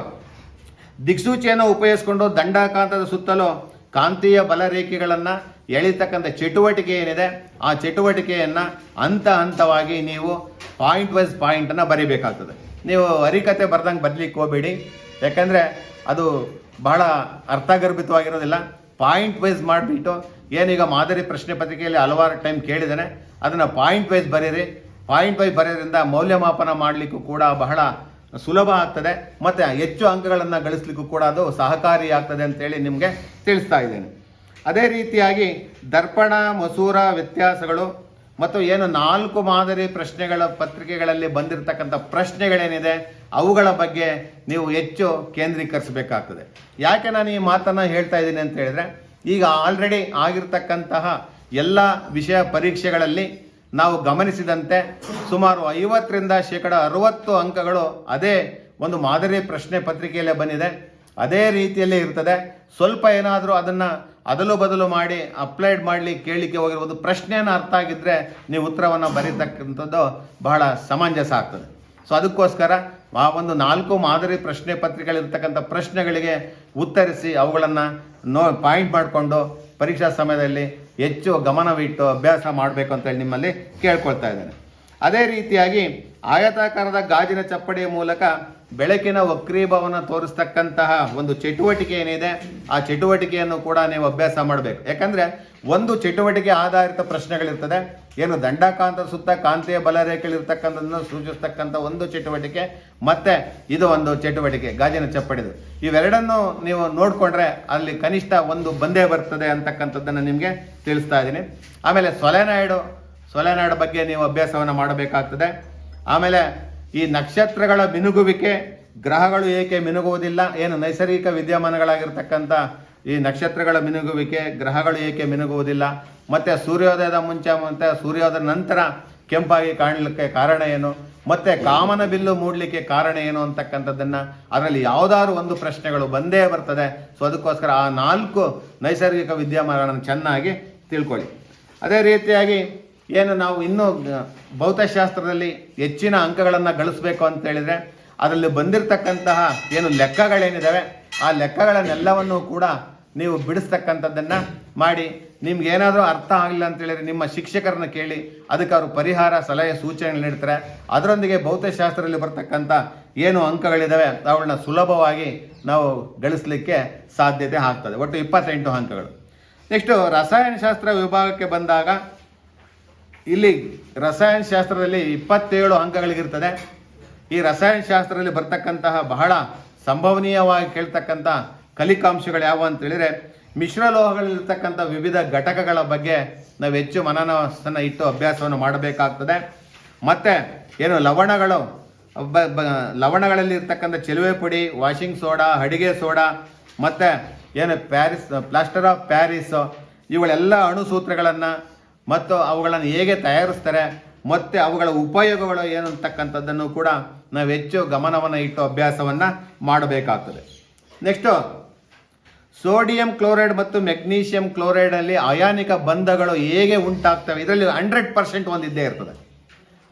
ದಿಕ್ಸೂಚಿಯನ್ನು ಉಪಯೋಗಿಸಿಕೊಂಡು ದಂಡಕಾಂತದ ಸುತ್ತಲೂ ಕಾಂತೀಯ ಬಲರೇಖೆಗಳನ್ನು ಎಳಿತಕ್ಕಂಥ ಚಟುವಟಿಕೆ ಏನಿದೆ, ಆ ಚಟುವಟಿಕೆಯನ್ನು ಹಂತವಾಗಿ ನೀವು ಪಾಯಿಂಟ್ ವೈಸ್ ಪಾಯಿಂಟನ್ನು ಬರೀಬೇಕಾಗ್ತದೆ. ನೀವು ಹರಿಕತೆ ಬರ್ದಂಗೆ ಬರಲಿಕ್ಕೆ ಹೋಗಬೇಡಿ, ಯಾಕಂದರೆ ಅದು ಬಹಳ ಅರ್ಥಗರ್ಭಿತವಾಗಿರೋದಿಲ್ಲ. ಪಾಯಿಂಟ್ ವೈಸ್ ಮಾಡಿಬಿಟ್ಟು, ಏನೀಗ ಮಾದರಿ ಪ್ರಶ್ನೆ ಪತ್ರಿಕೆಯಲ್ಲಿ ಹಲವಾರು ಟೈಮ್ ಕೇಳಿದ್ದೇನೆ, ಅದನ್ನು ಪಾಯಿಂಟ್ ವೈಸ್ ಬರೀರಿ. ಪಾಯಿಂಟ್ ವೈಸ್ ಬರೆಯೋದ್ರಿಂದ ಮೌಲ್ಯಮಾಪನ ಮಾಡಲಿಕ್ಕೂ ಕೂಡ ಬಹಳ ಸುಲಭ ಆಗ್ತದೆ ಮತ್ತು ಹೆಚ್ಚು ಅಂಕಗಳನ್ನು ಗಳಿಸಲಿಕ್ಕೂ ಕೂಡ ಅದು ಸಹಕಾರಿಯಾಗ್ತದೆ ಅಂತೇಳಿ ನಿಮಗೆ ತಿಳಿಸ್ತಾ ಇದ್ದೇನೆ. ಅದೇ ರೀತಿಯಾಗಿ ದರ್ಪಣ ಮಸೂರ ವ್ಯತ್ಯಾಸಗಳು ಮತ್ತು ಏನು 4 ಮಾದರಿ ಪ್ರಶ್ನೆಗಳ ಪತ್ರಿಕೆಗಳಲ್ಲಿ ಬಂದಿರತಕ್ಕಂಥ ಪ್ರಶ್ನೆಗಳೇನಿದೆ ಅವುಗಳ ಬಗ್ಗೆ ನೀವು ಹೆಚ್ಚು ಕೇಂದ್ರೀಕರಿಸಬೇಕಾಗ್ತದೆ. ಯಾಕೆ ನಾನು ಈ ಮಾತನ್ನು ಹೇಳ್ತಾ ಇದ್ದೀನಿ ಅಂತ ಹೇಳಿದ್ರೆ, ಈಗ ಆಲ್ರೆಡಿ ಆಗಿರ್ತಕ್ಕಂತಹ ಎಲ್ಲ ವಿಷಯ ಪರೀಕ್ಷೆಗಳಲ್ಲಿ ನಾವು ಗಮನಿಸಿದಂತೆ ಸುಮಾರು 50ರಿಂದ 60% ಅಂಕಗಳು ಅದೇ ಒಂದು ಮಾದರಿ ಪ್ರಶ್ನೆ ಪತ್ರಿಕೆಯಲ್ಲೇ ಬಂದಿದೆ. ಅದೇ ರೀತಿಯಲ್ಲೇ ಇರ್ತದೆ. ಸ್ವಲ್ಪ ಏನಾದರೂ ಅದನ್ನು ಅದಲು ಬದಲು ಮಾಡಿ ಅಪ್ಲೈಡ್ ಮಾಡಲಿಕ್ಕೆ ಕೇಳಲಿಕ್ಕೆ ಹೋಗಿರ್ಬೋದು. ಪ್ರಶ್ನೆಯನ್ನು ಅರ್ಥ ಆಗಿದ್ದರೆ ನೀವು ಉತ್ತರವನ್ನು ಬರೀತಕ್ಕಂಥದ್ದು ಬಹಳ ಸಮಂಜಸ ಆಗ್ತದೆ. ಸೊ ಅದಕ್ಕೋಸ್ಕರ ಆ ಒಂದು 4 ಮಾದರಿ ಪ್ರಶ್ನೆ ಪತ್ರಿಕೆಗಳಿರ್ತಕ್ಕಂಥ ಪ್ರಶ್ನೆಗಳಿಗೆ ಉತ್ತರಿಸಿ ಅವುಗಳನ್ನು ಪಾಯಿಂಟ್ ಮಾಡಿಕೊಂಡು ಪರೀಕ್ಷಾ ಸಮಯದಲ್ಲಿ ಹೆಚ್ಚು ಗಮನವಿಟ್ಟು ಅಭ್ಯಾಸ ಮಾಡಬೇಕು ಅಂತೇಳಿ ನಿಮ್ಮಲ್ಲಿ ಕೇಳ್ಕೊಳ್ತಾ ಇದ್ದೇನೆ. ಅದೇ ರೀತಿಯಾಗಿ ಆಯತಾಕಾರದ ಗಾಜಿನ ಚಪ್ಪಡಿಯ ಮೂಲಕ ಬೆಳಕಿನ ವಕ್ರೀಭವನ ತೋರಿಸ್ತಕ್ಕಂತಹ ಒಂದು ಚಟುವಟಿಕೆ ಏನಿದೆ ಆ ಚಟುವಟಿಕೆಯನ್ನು ಕೂಡ ನೀವು ಅಭ್ಯಾಸ ಮಾಡಬೇಕು. ಯಾಕಂದರೆ ಒಂದು ಚಟುವಟಿಕೆ ಆಧಾರಿತ ಪ್ರಶ್ನೆಗಳಿರ್ತದೆ. ಏನು ದಂಡಕಾಂತದ ಸುತ್ತ ಕಾಂತೀಯ ಬಲರೇಖೆಗಳಿರ್ತಕ್ಕಂಥದ್ದನ್ನು ಸೂಚಿಸ್ತಕ್ಕಂಥ ಒಂದು ಚಟುವಟಿಕೆ, ಮತ್ತು ಇದು ಒಂದು ಚಟುವಟಿಕೆ ಗಾಜಿನ ಚಪ್ಪಡಿದು. ಇವೆರಡನ್ನು ನೀವು ನೋಡಿಕೊಂಡ್ರೆ ಅಲ್ಲಿ ಕನಿಷ್ಠ ಒಂದು ಬಂದೇ ಬರ್ತದೆ ಅಂತಕ್ಕಂಥದ್ದನ್ನು ನಿಮಗೆ ತಿಳಿಸ್ತಾ ಇದ್ದೀನಿ. ಆಮೇಲೆ ಸೊಲೆನಾಯ್ಡ್ ಬಗ್ಗೆ ನೀವು ಅಭ್ಯಾಸವನ್ನು ಮಾಡಬೇಕಾಗ್ತದೆ. ಆಮೇಲೆ ಈ ನಕ್ಷತ್ರಗಳ ಮಿನುಗುವಿಕೆ, ಗ್ರಹಗಳು ಏಕೆ ಮಿನುಗುವುದಿಲ್ಲ, ಏನು ನೈಸರ್ಗಿಕ ವಿದ್ಯಮಾನಗಳಾಗಿರ್ತಕ್ಕಂಥ ಈ ನಕ್ಷತ್ರಗಳ ಮಿನುಗುವಿಕೆ, ಗ್ರಹಗಳು ಏಕೆ ಮಿನುಗುವುದಿಲ್ಲ, ಮತ್ತು ಸೂರ್ಯೋದಯದ ಮುಂಚೆ ಮತ್ತು ಸೂರ್ಯೋದಯದ ನಂತರ ಕೆಂಪಾಗಿ ಕಾಣಲಿಕ್ಕೆ ಕಾರಣ ಏನು, ಮತ್ತು ಕಾಮನ ಬಿಲ್ಲು ಮೂಡಲಿಕ್ಕೆ ಕಾರಣ ಏನು ಅಂತಕ್ಕಂಥದ್ದನ್ನು ಅದರಲ್ಲಿ ಯಾವುದಾದ್ರು ಒಂದು ಪ್ರಶ್ನೆಗಳು ಬಂದೇ ಬರ್ತದೆ. ಸೊ ಅದಕ್ಕೋಸ್ಕರ ಆ 4 ನೈಸರ್ಗಿಕ ವಿದ್ಯಮಾನಗಳನ್ನು ಚೆನ್ನಾಗಿ ತಿಳ್ಕೊಳ್ಳಿ. ಅದೇ ರೀತಿಯಾಗಿ ಏನು ನಾವು ಇನ್ನೂ ಭೌತಶಾಸ್ತ್ರದಲ್ಲಿ ಹೆಚ್ಚಿನ ಅಂಕಗಳನ್ನು ಗಳಿಸಬೇಕು ಅಂತ ಹೇಳಿದರೆ ಅದರಲ್ಲಿ ಬಂದಿರತಕ್ಕಂತಹ ಏನು ಲೆಕ್ಕಗಳೇನಿದ್ದಾವೆ ಆ ಲೆಕ್ಕಗಳನ್ನೆಲ್ಲವನ್ನು ಕೂಡ ನೀವು ಬಿಡಿಸ್ತಕ್ಕಂಥದ್ದನ್ನು ಮಾಡಿ. ನಿಮ್ಗೆ ಏನಾದರೂ ಅರ್ಥ ಆಗಲಿಲ್ಲ ಅಂತೇಳಿದರೆ ನಿಮ್ಮ ಶಿಕ್ಷಕರನ್ನ ಕೇಳಿ, ಅದಕ್ಕೆ ಅವರು ಪರಿಹಾರ ಸಲಹೆ ಸೂಚನೆಗಳು ನೀಡ್ತಾರೆ. ಅದರೊಂದಿಗೆ ಭೌತಶಾಸ್ತ್ರದಲ್ಲಿ ಬರ್ತಕ್ಕಂಥ ಏನು ಅಂಕಗಳಿದ್ದಾವೆ ಅವುಗಳನ್ನ ಸುಲಭವಾಗಿ ನಾವು ಗಳಿಸಲಿಕ್ಕೆ ಸಾಧ್ಯತೆ ಆಗ್ತದೆ. ಒಟ್ಟು 28 ಅಂಕಗಳು. ನೆಕ್ಸ್ಟು ರಸಾಯನಶಾಸ್ತ್ರ ವಿಭಾಗಕ್ಕೆ ಬಂದಾಗ ಇಲ್ಲಿ ರಸಾಯನಶಾಸ್ತ್ರದಲ್ಲಿ 27 ಅಂಕಗಳಿಗಿರ್ತದೆ. ಈ ರಸಾಯನಶಾಸ್ತ್ರದಲ್ಲಿ ಬರ್ತಕ್ಕಂತಹ ಬಹಳ ಸಂಭವನೀಯವಾಗಿ ಕೇಳ್ತಕ್ಕಂಥ ಕಲಿಕಾಂಶಗಳು ಯಾವ ಅಂತ ಹೇಳಿದರೆ, ಮಿಶ್ರಲೋಹಗಳಿರ್ತಕ್ಕಂಥ ವಿವಿಧ ಘಟಕಗಳ ಬಗ್ಗೆ ನಾವು ಹೆಚ್ಚು ಮನಸ್ಸನ್ನು ಇಟ್ಟು ಅಭ್ಯಾಸವನ್ನು ಮಾಡಬೇಕಾಗ್ತದೆ. ಮತ್ತು ಏನು ಲವಣಗಳು ಲವಣಗಳಲ್ಲಿ ಇರ್ತಕ್ಕಂಥ ಚೆಲುವೆ ಪುಡಿ, ವಾಷಿಂಗ್ ಸೋಡಾ, ಅಡಿಗೆ ಸೋಡಾ ಮತ್ತು ಏನು ಪ್ಲಾಸ್ಟರ್ ಆಫ್ ಪ್ಯಾರಿಸ್ ಇವುಗಳೆಲ್ಲ ಅಣುಸೂತ್ರಗಳನ್ನು ಮತ್ತು ಅವುಗಳನ್ನು ಹೇಗೆ ತಯಾರಿಸ್ತಾರೆ ಮತ್ತು ಅವುಗಳ ಉಪಯೋಗಗಳು ಏನು ಅಂತಕ್ಕಂಥದ್ದನ್ನು ಕೂಡ ನಾವು ಹೆಚ್ಚು ಗಮನವನ್ನು ಇಟ್ಟು ಅಭ್ಯಾಸವನ್ನು ಮಾಡಬೇಕಾಗ್ತದೆ. ನೆಕ್ಸ್ಟು ಸೋಡಿಯಂ ಕ್ಲೋರೈಡ್ ಮತ್ತು ಮೆಗ್ನೀಷಿಯಂ ಕ್ಲೋರೈಡಲ್ಲಿ ಅಯಾನಿಕ ಬಂಧಗಳು ಹೇಗೆ ಉಂಟಾಗ್ತವೆ, ಇದರಲ್ಲಿ 100% ಒಂದಿದ್ದೇ ಇರ್ತದೆ.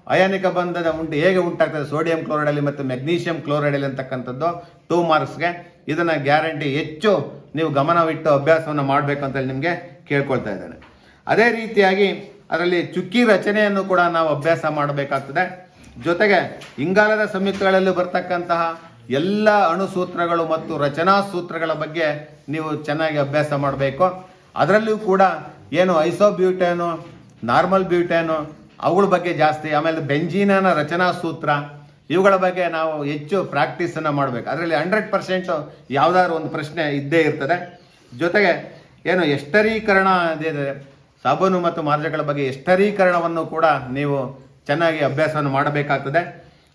ಅಯಾನಿಕ ಬಂಧದ ಹೇಗೆ ಉಂಟಾಗ್ತದೆ ಸೋಡಿಯಂ ಕ್ಲೋರೈಡಲ್ಲಿ ಮತ್ತು ಮೆಗ್ನೀಷಿಯಂ ಕ್ಲೋರೈಡಲ್ಲಿ ಅಂತಕ್ಕಂಥದ್ದು 2 ಮಾರ್ಕ್ಸ್ಗೆ. ಇದನ್ನು ಗ್ಯಾರಂಟಿ ಹೆಚ್ಚು ನೀವು ಗಮನವಿಟ್ಟು ಅಭ್ಯಾಸವನ್ನು ಮಾಡಬೇಕು ಅಂತೇಳಿ ನಿಮಗೆ ಕೇಳ್ಕೊಳ್ತಾ ಇದ್ದೇನೆ. ಅದೇ ರೀತಿಯಾಗಿ ಅದರಲ್ಲಿ ಚುಕ್ಕಿ ರಚನೆಯನ್ನು ಕೂಡ ನಾವು ಅಭ್ಯಾಸ ಮಾಡಬೇಕಾಗ್ತದೆ. ಜೊತೆಗೆ ಇಂಗಾಲದ ಸಂಯುಕ್ತಗಳಲ್ಲಿ ಬರ್ತಕ್ಕಂತಹ ಎಲ್ಲ ಅಣುಸೂತ್ರಗಳು ಮತ್ತು ರಚನಾ ಸೂತ್ರಗಳ ಬಗ್ಗೆ ನೀವು ಚೆನ್ನಾಗಿ ಅಭ್ಯಾಸ ಮಾಡಬೇಕು. ಅದರಲ್ಲಿಯೂ ಕೂಡ ಏನು ಐಸೋಬ್ಯೂಟೇನು, ನಾರ್ಮಲ್ ಬ್ಯೂಟೇನು ಅವುಗಳ ಬಗ್ಗೆ ಜಾಸ್ತಿ, ಆಮೇಲೆ ಬೆಂಜೀನನ ರಚನಾ ಸೂತ್ರ ಇವುಗಳ ಬಗ್ಗೆ ನಾವು ಹೆಚ್ಚು ಪ್ರಾಕ್ಟೀಸನ್ನು ಮಾಡಬೇಕು. ಅದರಲ್ಲಿ 100% ಯಾವುದಾದ್ರು ಒಂದು ಪ್ರಶ್ನೆ ಇದ್ದೇ ಇರ್ತದೆ. ಜೊತೆಗೆ ಏನು ಎಸ್ಟರೀಕರಣ ಇದೆ, ಸಾಬೂನು ಮತ್ತು ಮಾರ್ಜಗಳ ಬಗ್ಗೆ ಎಸ್ಟರೀಕರಣವನ್ನು ಕೂಡ ನೀವು ಚೆನ್ನಾಗಿ ಅಭ್ಯಾಸವನ್ನು ಮಾಡಬೇಕಾಗ್ತದೆ.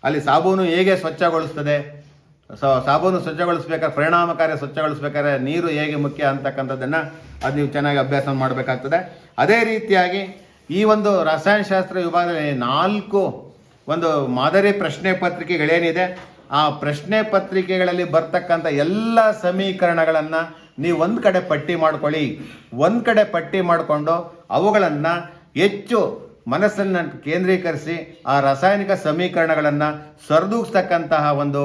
ಅಲ್ಲಿ ಸಾಬೂನು ಹೇಗೆ ಸ್ವಚ್ಛಗೊಳಿಸ್ತದೆ, ಸಾಬೂನು ಸ್ವಚ್ಛಗೊಳಿಸ್ಬೇಕಾದ್ರೆ, ಪರಿಣಾಮಕಾರಿ ಸ್ವಚ್ಛಗೊಳಿಸ್ಬೇಕಾದ್ರೆ ನೀರು ಹೇಗೆ ಮುಖ್ಯ ಅಂತಕ್ಕಂಥದ್ದನ್ನು ಅದು ನೀವು ಚೆನ್ನಾಗಿ ಅಭ್ಯಾಸ ಮಾಡಬೇಕಾಗ್ತದೆ. ಅದೇ ರೀತಿಯಾಗಿ ಈ ಒಂದು ರಸಾಯನಶಾಸ್ತ್ರ ವಿಭಾಗದಲ್ಲಿ 4 ಒಂದು ಮಾದರಿ ಪ್ರಶ್ನೆ ಪತ್ರಿಕೆಗಳೇನಿದೆ, ಆ ಪ್ರಶ್ನೆ ಪತ್ರಿಕೆಗಳಲ್ಲಿ ಬರ್ತಕ್ಕಂಥ ಎಲ್ಲ ಸಮೀಕರಣಗಳನ್ನು ನೀವು ಒಂದು ಕಡೆ ಪಟ್ಟಿ ಮಾಡ್ಕೊಳ್ಳಿ. ಒಂದು ಕಡೆ ಪಟ್ಟಿ ಮಾಡಿಕೊಂಡು ಅವುಗಳನ್ನು ಹೆಚ್ಚು ಮನಸ್ಸನ್ನು ಕೇಂದ್ರೀಕರಿಸಿ ಆ ರಾಸಾಯನಿಕ ಸಮೀಕರಣಗಳನ್ನು ಸರಿದೂಗಿಸ್ತಕ್ಕಂತಹ ಒಂದು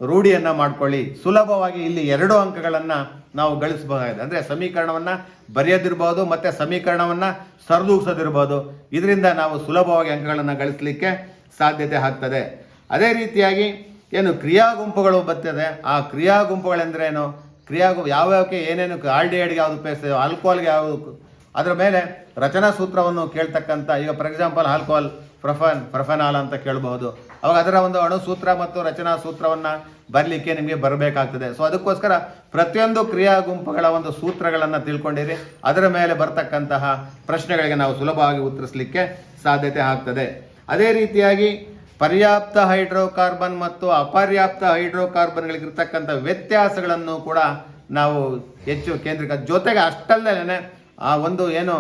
ರೂಢಿಯನ್ನು ಮಾಡ್ಕೊಳ್ಳಿ. ಸುಲಭವಾಗಿ ಇಲ್ಲಿ 2 ಅಂಕಗಳನ್ನು ನಾವು ಗಳಿಸಬಹುದಾಗಿದೆ. ಅಂದರೆ ಸಮೀಕರಣವನ್ನು ಬರೆಯೋದಿರ್ಬೋದು ಮತ್ತು ಸಮೀಕರಣವನ್ನು ಸರಿದೂಗಿಸೋದಿರ್ಬೋದು. ಇದರಿಂದ ನಾವು ಸುಲಭವಾಗಿ ಅಂಕಗಳನ್ನು ಗಳಿಸಲಿಕ್ಕೆ ಸಾಧ್ಯತೆ ಆಗ್ತದೆ. ಅದೇ ರೀತಿಯಾಗಿ ಏನು ಕ್ರಿಯಾ ಗುಂಪುಗಳು ಬರ್ತದೆ, ಆ ಕ್ರಿಯಾ ಗುಂಪುಗಳೆಂದ್ರೇನು, ಯಾವ್ಯಾವಕ್ಕೆ ಏನೇನು ಆಲ್ಡಿಹೈಡ್ಗೆ ಯಾವುದು ಉಪಯೋಗಿಸ್ತದೆ, ಆಲ್ಕೋಹಾಲ್ಗೆ ಯಾವುದು, ಅದರ ಮೇಲೆ ರಚನಾ ಸೂತ್ರವನ್ನು ಕೇಳ್ತಕ್ಕಂಥ, ಈಗ ಫಾರ್ ಎಕ್ಸಾಂಪಲ್ ಆಲ್ಕೋಹಾಲ್ ಪ್ರೊಫೆನಾಲ್ ಅಂತ ಕೇಳಬಹುದು. ಅವಾಗ ಅದರ ಒಂದು ಅಣುಸೂತ್ರ ಮತ್ತು ರಚನಾ ಸೂತ್ರವನ್ನು ಬರಲಿಕ್ಕೆ ನಿಮಗೆ ಬರಬೇಕಾಗ್ತದೆ. ಸೊ ಅದಕ್ಕೋಸ್ಕರ ಪ್ರತಿಯೊಂದು ಕ್ರಿಯಾ ಗುಂಪುಗಳ ಒಂದು ಸೂತ್ರಗಳನ್ನು ತಿಳ್ಕೊಂಡಿರಿ. ಅದರ ಮೇಲೆ ಬರ್ತಕ್ಕಂತಹ ಪ್ರಶ್ನೆಗಳಿಗೆ ನಾವು ಸುಲಭವಾಗಿ ಉತ್ತರಿಸಲಿಕ್ಕೆ ಸಾಧ್ಯತೆ ಆಗ್ತದೆ. ಅದೇ ರೀತಿಯಾಗಿ ಪರ್ಯಾಪ್ತ ಹೈಡ್ರೋಕಾರ್ಬನ್ ಮತ್ತು ಅಪರ್ಯಾಪ್ತ ಹೈಡ್ರೋಕಾರ್ಬನ್ಗಳಿಗಿರ್ತಕ್ಕಂಥ ವ್ಯತ್ಯಾಸಗಳನ್ನು ಕೂಡ ನಾವು ಹೆಚ್ಚು ಜೊತೆಗೆ ಅಷ್ಟಲ್ಲೇ ಆ ಒಂದು ಏನು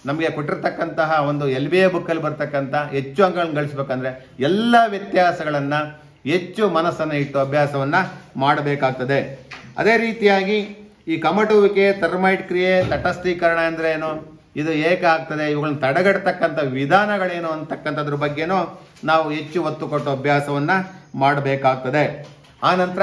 ನಮಗೆ ಕೊಟ್ಟಿರ್ತಕ್ಕಂತಹ ಒಂದು LBA ಬುಕ್ಕಲ್ಲಿ ಬರ್ತಕ್ಕಂಥ ಹೆಚ್ಚು ಅಂಕಗಳನ್ನು ಗಳಿಸ್ಬೇಕಂದ್ರೆ ಎಲ್ಲ ವ್ಯತ್ಯಾಸಗಳನ್ನು ಹೆಚ್ಚು ಮನಸ್ಸನ್ನು ಇಟ್ಟು ಅಭ್ಯಾಸವನ್ನು ಮಾಡಬೇಕಾಗ್ತದೆ. ಅದೇ ರೀತಿಯಾಗಿ ಈ ಕಮಟುವಿಕೆ, ಥರ್ಮೈಟ್ ಕ್ರಿಯೆ, ತಟಸ್ಥೀಕರಣ ಅಂದರೆ ಏನು, ಇದು ಏಕೆ ಆಗ್ತದೆ, ಇವುಗಳನ್ನ ತಡೆಗಟ್ಟತಕ್ಕಂಥ ವಿಧಾನಗಳೇನು ಅಂತಕ್ಕಂಥದ್ರ ಬಗ್ಗೆನೂ ನಾವು ಹೆಚ್ಚು ಒತ್ತು ಕೊಟ್ಟು ಅಭ್ಯಾಸವನ್ನು ಮಾಡಬೇಕಾಗ್ತದೆ. ಆನಂತರ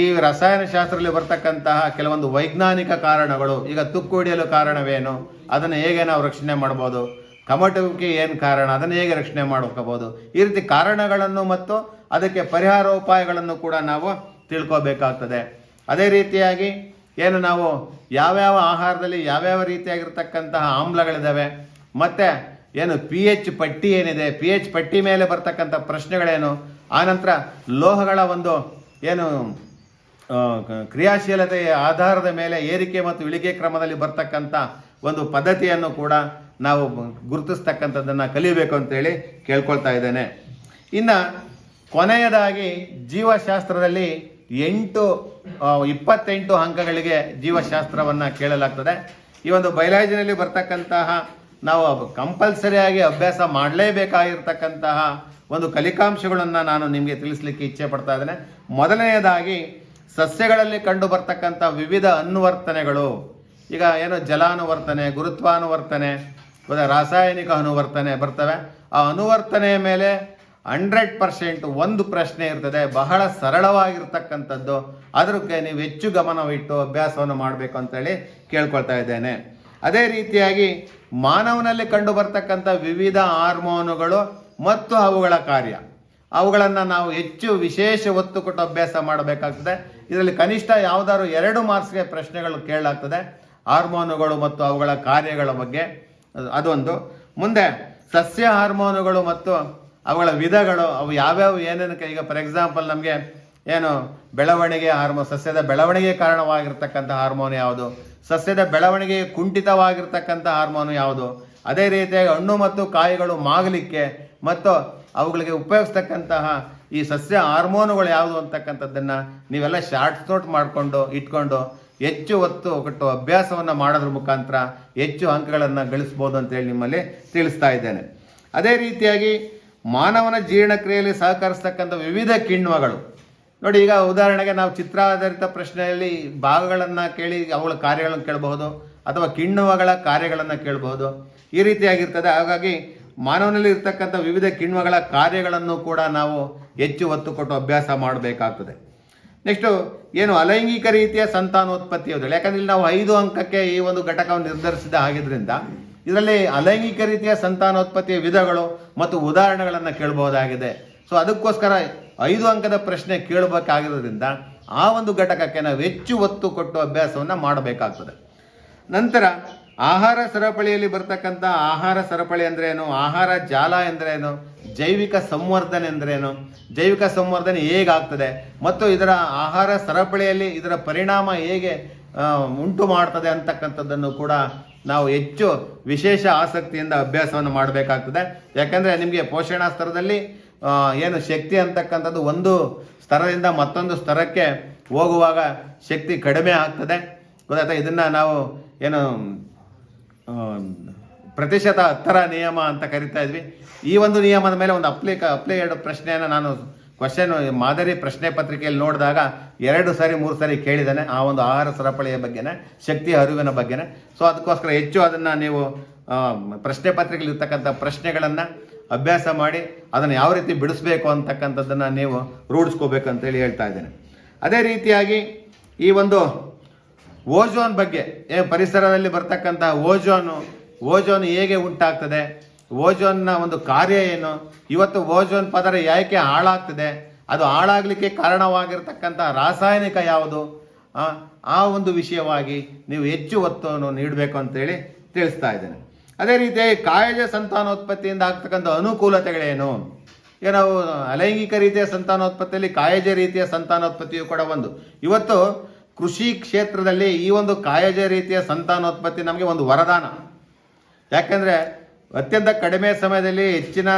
ಈ ರಸಾಯನಶಾಸ್ತ್ರದಲ್ಲಿ ಬರ್ತಕ್ಕಂತಹ ಕೆಲವೊಂದು ವೈಜ್ಞಾನಿಕ ಕಾರಣಗಳು, ಈಗ ತುಕ್ಕು ಹಿಡಿಯಲು ಕಾರಣವೇನು, ಅದನ್ನು ಹೇಗೆ ನಾವು ರಕ್ಷಣೆ ಮಾಡ್ಬೋದು, ಕಮಟುವಿಕೆ ಏನು ಕಾರಣ, ಅದನ್ನು ಹೇಗೆ ರಕ್ಷಣೆ ಮಾಡ್ಕೋಬೋದು, ಈ ರೀತಿ ಕಾರಣಗಳನ್ನು ಮತ್ತು ಅದಕ್ಕೆ ಪರಿಹಾರೋಪಾಯಗಳನ್ನು ಕೂಡ ನಾವು ತಿಳ್ಕೋಬೇಕಾಗ್ತದೆ. ಅದೇ ರೀತಿಯಾಗಿ ಏನು ನಾವು ಯಾವ್ಯಾವ ಆಹಾರದಲ್ಲಿ ಯಾವ್ಯಾವ ರೀತಿಯಾಗಿರ್ತಕ್ಕಂತಹ ಆಮ್ಲಗಳಿದ್ದಾವೆ, ಮತ್ತು ಏನು pH ಪಟ್ಟಿ ಏನಿದೆ, pH ಪಟ್ಟಿ ಮೇಲೆ ಬರ್ತಕ್ಕಂಥ ಪ್ರಶ್ನೆಗಳೇನು, ಆನಂತರ ಲೋಹಗಳ ಒಂದು ಏನು ಕ್ರಿಯಾಶೀಲತೆಯ ಆಧಾರದ ಮೇಲೆ ಏರಿಕೆ ಮತ್ತು ಇಳಿಕೆ ಕ್ರಮದಲ್ಲಿ ಬರ್ತಕ್ಕಂಥ ಒಂದು ಪದ್ಧತಿಯನ್ನು ಕೂಡ ನಾವು ಗುರುತಿಸ್ತಕ್ಕಂಥದ್ದನ್ನು ಕಲಿಬೇಕು ಅಂತೇಳಿ ಕೇಳ್ಕೊಳ್ತಾ ಇದ್ದೇನೆ. ಇನ್ನು ಕೊನೆಯದಾಗಿ ಜೀವಶಾಸ್ತ್ರದಲ್ಲಿ 28 ಅಂಕಗಳಿಗೆ ಜೀವಶಾಸ್ತ್ರವನ್ನು ಕೇಳಲಾಗ್ತದೆ. ಈ ಒಂದು ಬಯಾಲಜಿನಲ್ಲಿ ಬರ್ತಕ್ಕಂತಹ ನಾವು ಕಂಪಲ್ಸರಿಯಾಗಿ ಅಭ್ಯಾಸ ಮಾಡಲೇಬೇಕಾಗಿರ್ತಕ್ಕಂತಹ ಒಂದು ಕಲಿಕಾಂಶಗಳನ್ನು ನಾನು ನಿಮಗೆ ತಿಳಿಸ್ಲಿಕ್ಕೆ ಇಚ್ಛೆ ಪಡ್ತಾ ಇದ್ದೇನೆ. ಮೊದಲನೆಯದಾಗಿ ಸಸ್ಯಗಳಲ್ಲಿ ಕಂಡು ಬರ್ತಕ್ಕಂಥ ವಿವಿಧ ಅನುವರ್ತನೆಗಳು, ಈಗ ಏನು ಜಲಾನುವರ್ತನೆ, ಗುರುತ್ವಾನುವರ್ತನೆ, ರಾಸಾಯನಿಕ ಅನುವರ್ತನೆ ಬರ್ತವೆ. ಆ ಅನುವರ್ತನೆಯ ಮೇಲೆ 100% ಒಂದು ಪ್ರಶ್ನೆ ಇರ್ತದೆ, ಬಹಳ ಸರಳವಾಗಿರ್ತಕ್ಕಂಥದ್ದು. ಅದಕ್ಕೆ ನೀವು ಹೆಚ್ಚು ಗಮನವಿಟ್ಟು ಅಭ್ಯಾಸವನ್ನು ಮಾಡಬೇಕು ಅಂತೇಳಿ ಕೇಳ್ಕೊಳ್ತಾ ಇದ್ದೇನೆ. ಅದೇ ರೀತಿಯಾಗಿ ಮಾನವನಲ್ಲಿ ಕಂಡು ಬರ್ತಕ್ಕಂಥ ವಿವಿಧ ಹಾರ್ಮೋನುಗಳು ಮತ್ತು ಅವುಗಳ ಕಾರ್ಯ, ಅವುಗಳನ್ನು ನಾವು ಹೆಚ್ಚು ವಿಶೇಷ ಒತ್ತು ಕೊಟ್ಟು ಅಭ್ಯಾಸ ಮಾಡಬೇಕಾಗ್ತದೆ. ಇದರಲ್ಲಿ ಕನಿಷ್ಠ ಯಾವುದಾದ್ರು 2 ಮಾರ್ಕ್ಸ್ಗೆ ಪ್ರಶ್ನೆಗಳು ಕೇಳಲಾಗ್ತದೆ, ಹಾರ್ಮೋನುಗಳು ಮತ್ತು ಅವುಗಳ ಕಾರ್ಯಗಳ ಬಗ್ಗೆ. ಅದೊಂದು. ಮುಂದೆ ಸಸ್ಯ ಹಾರ್ಮೋನುಗಳು ಮತ್ತು ಅವುಗಳ ವಿಧಗಳು, ಅವು ಯಾವ್ಯಾವ ಏನೇನಕ್ಕೆ, ಈಗ ಫಾರ್ ಎಕ್ಸಾಂಪಲ್ ನಮಗೆ ಏನು ಬೆಳವಣಿಗೆ ಹಾರ್ಮೋನ್, ಸಸ್ಯದ ಬೆಳವಣಿಗೆ ಕಾರಣವಾಗಿರ್ತಕ್ಕಂಥ ಹಾರ್ಮೋನ್ ಯಾವುದು, ಸಸ್ಯದ ಬೆಳವಣಿಗೆ ಕುಂಠಿತವಾಗಿರ್ತಕ್ಕಂಥ ಹಾರ್ಮೋನು ಯಾವುದು, ಅದೇ ರೀತಿಯಾಗಿ ಹಣ್ಣು ಮತ್ತು ಕಾಯಿಗಳು ಮಾಗಲಿಕ್ಕೆ ಮತ್ತು ಅವುಗಳಿಗೆ ಉಪಯೋಗಿಸ್ತಕ್ಕಂತಹ ಈ ಸಸ್ಯ ಹಾರ್ಮೋನುಗಳು ಯಾವುದು ಅಂತಕ್ಕಂಥದ್ದನ್ನು ನೀವೆಲ್ಲ ಶಾರ್ಟ್ಸ್ ನೋಟ್ ಮಾಡಿಕೊಂಡು ಇಟ್ಕೊಂಡು ಹೆಚ್ಚು ಒತ್ತು ಕೊಟ್ಟು ಅಭ್ಯಾಸವನ್ನು ಮಾಡೋದ್ರ ಮುಖಾಂತರ ಹೆಚ್ಚು ಅಂಕಗಳನ್ನು ಗಳಿಸ್ಬೋದು ಅಂತೇಳಿ ನಿಮ್ಮಲ್ಲಿ ತಿಳಿಸ್ತಾ ಇದ್ದೇನೆ. ಅದೇ ರೀತಿಯಾಗಿ ಮಾನವನ ಜೀರ್ಣಕ್ರಿಯೆಯಲ್ಲಿ ಸಹಕರಿಸ್ತಕ್ಕಂಥ ವಿವಿಧ ಕಿಣ್ವಗಳು ನೋಡಿ. ಈಗ ಉದಾಹರಣೆಗೆ ನಾವು ಚಿತ್ರಾಧಾರಿತ ಪ್ರಶ್ನೆಯಲ್ಲಿ ಭಾಗಗಳನ್ನು ಕೇಳಿ ಅವುಗಳ ಕಾರ್ಯಗಳನ್ನು ಕೇಳಬಹುದು, ಅಥವಾ ಕಿಣ್ವಗಳ ಕಾರ್ಯಗಳನ್ನು ಕೇಳಬಹುದು, ಈ ರೀತಿಯಾಗಿರ್ತದೆ. ಹಾಗಾಗಿ ಮಾನವನಲ್ಲಿ ಇರ್ತಕ್ಕಂಥ ವಿವಿಧ ಕಿಣ್ವಗಳ ಕಾರ್ಯಗಳನ್ನು ಕೂಡ ನಾವು ಹೆಚ್ಚು ಒತ್ತು ಕೊಟ್ಟು ಅಭ್ಯಾಸ ಮಾಡಬೇಕಾಗ್ತದೆ. ನೆಕ್ಸ್ಟು ಏನು ಅಲೈಂಗಿಕ ರೀತಿಯ ಸಂತಾನೋತ್ಪತ್ತಿ ಯೋಜನೆ, ಯಾಕಂದ್ರೆ ಇಲ್ಲಿ ನಾವು 5 ಅಂಕಕ್ಕೆ ಈ ಒಂದು ಘಟಕವನ್ನು ನಿರ್ಧರಿಸಿದ ಆಗಿದ್ದರಿಂದ ಇದರಲ್ಲಿ ಅಲೈಂಗಿಕ ರೀತಿಯ ಸಂತಾನೋತ್ಪತ್ತಿಯ ವಿಧಗಳು ಮತ್ತು ಉದಾಹರಣೆಗಳನ್ನು ಕೇಳಬಹುದಾಗಿದೆ. ಸೊ ಅದಕ್ಕೋಸ್ಕರ 5 ಅಂಕದ ಪ್ರಶ್ನೆ ಕೇಳಬೇಕಾಗಿರೋದ್ರಿಂದ ಆ ಒಂದು ಘಟಕಕ್ಕೆ ನಾವು ಹೆಚ್ಚು ಒತ್ತು ಕೊಟ್ಟು ಅಭ್ಯಾಸವನ್ನು ಮಾಡಬೇಕಾಗ್ತದೆ. ನಂತರ ಆಹಾರ ಸರಪಳಿಯಲ್ಲಿ ಬರ್ತಕ್ಕಂಥ ಆಹಾರ ಸರಪಳಿ ಅಂದ್ರೇನು, ಆಹಾರ ಜಾಲ ಎಂದರೇನು, ಜೈವಿಕ ಸಂವರ್ಧನೆ ಎಂದರೇನು, ಜೈವಿಕ ಸಂವರ್ಧನೆ ಹೇಗಾಗ್ತದೆ ಮತ್ತು ಇದರ ಆಹಾರ ಸರಪಳಿಯಲ್ಲಿ ಇದರ ಪರಿಣಾಮ ಹೇಗೆ ಉಂಟು ಮಾಡ್ತದೆ ಅಂತಕ್ಕಂಥದ್ದನ್ನು ಕೂಡ ನಾವು ಹೆಚ್ಚು ವಿಶೇಷ ಆಸಕ್ತಿಯಿಂದ ಅಭ್ಯಾಸವನ್ನು ಮಾಡಬೇಕಾಗ್ತದೆ. ಯಾಕಂದರೆ ನಿಮಗೆ ಪೋಷಣಾ ಸ್ತರದಲ್ಲಿ ಏನು ಶಕ್ತಿ ಅಂತಕ್ಕಂಥದ್ದು ಒಂದು ಸ್ತರದಿಂದ ಮತ್ತೊಂದು ಸ್ತರಕ್ಕೆ ಹೋಗುವಾಗ ಶಕ್ತಿ ಕಡಿಮೆ ಆಗ್ತದೆ, ಗೊತ್ತಾಯ್ತಾ. ಇದನ್ನು ನಾವು ಏನು ಪ್ರತಿಶತ 10 ನಿಯಮ ಅಂತ ಕರಿತಾ ಇದ್ವಿ. ಈ ಒಂದು ನಿಯಮದ ಮೇಲೆ ಒಂದು ಅಪ್ಲೈಡ್ ಪ್ರಶ್ನೆಯನ್ನು ನಾನು ಕ್ವಶನ್ ಮಾದರಿ ಪ್ರಶ್ನೆ ಪತ್ರಿಕೆಯಲ್ಲಿ ನೋಡಿದಾಗ 2 ಸಾರಿ 3 ಸಾರಿ ಕೇಳಿದ್ದಾನೆ ಆ ಒಂದು ಆಹಾರ ಸರಪಳಿಯ ಬಗ್ಗೆನೇ, ಶಕ್ತಿಯ ಅರಿವಿನ ಬಗ್ಗೆನೇ. ಸೊ ಅದಕ್ಕೋಸ್ಕರ ಹೆಚ್ಚು ಅದನ್ನು ನೀವು ಪ್ರಶ್ನೆ ಪತ್ರಿಕೆಯಲ್ಲಿ ಇರ್ತಕ್ಕಂಥ ಪ್ರಶ್ನೆಗಳನ್ನು ಅಭ್ಯಾಸ ಮಾಡಿ ಅದನ್ನು ಯಾವ ರೀತಿ ಬಿಡಿಸ್ಬೇಕು ಅಂತಕ್ಕಂಥದ್ದನ್ನು ನೀವು ರೂಢಿಸ್ಕೋಬೇಕಂತೇಳಿ ಹೇಳ್ತಾ ಇದ್ದೇನೆ. ಅದೇ ರೀತಿಯಾಗಿ ಈ ಒಂದು ಓಜೋನ್ ಬಗ್ಗೆ, ಪರಿಸರದಲ್ಲಿ ಬರ್ತಕ್ಕಂಥ ಓಜೋನ್ ಹೇಗೆ ಉಂಟಾಗ್ತದೆ, ಓಜೋನ್ನ ಒಂದು ಕಾರ್ಯ ಏನು, ಇವತ್ತು ಓಜೋನ್ ಪದರ ಯಾಕೆ ಹಾಳಾಗ್ತದೆ, ಅದು ಹಾಳಾಗಲಿಕ್ಕೆ ಕಾರಣವಾಗಿರ್ತಕ್ಕಂಥ ರಾಸಾಯನಿಕ ಯಾವುದು, ಆ ಒಂದು ವಿಷಯವಾಗಿ ನೀವು ಹೆಚ್ಚು ಒತ್ತನ್ನು ನೀಡಬೇಕು ಅಂತೇಳಿ ತಿಳಿಸ್ತಾ ಇದ್ದೇನೆ. ಅದೇ ರೀತಿಯಾಗಿ ಕಾಯಜ ಸಂತಾನೋತ್ಪತ್ತಿಯಿಂದ ಆಗ್ತಕ್ಕಂಥ ಅನುಕೂಲತೆಗಳೇನು. ಈಗ ನಾವು ಅಲೈಂಗಿಕ ರೀತಿಯ ಸಂತಾನೋತ್ಪತ್ತಿಯಲ್ಲಿ ಕಾಯಜ ರೀತಿಯ ಸಂತಾನೋತ್ಪತ್ತಿಯು ಕೂಡ ಒಂದು. ಇವತ್ತು ಕೃಷಿ ಕ್ಷೇತ್ರದಲ್ಲಿ ಈ ಒಂದು ಕಾಯಜ ರೀತಿಯ ಸಂತಾನೋತ್ಪತ್ತಿ ನಮಗೆ ಒಂದು ವರದಾನ. ಯಾಕೆಂದರೆ ಅತ್ಯಂತ ಕಡಿಮೆ ಸಮಯದಲ್ಲಿ ಹೆಚ್ಚಿನ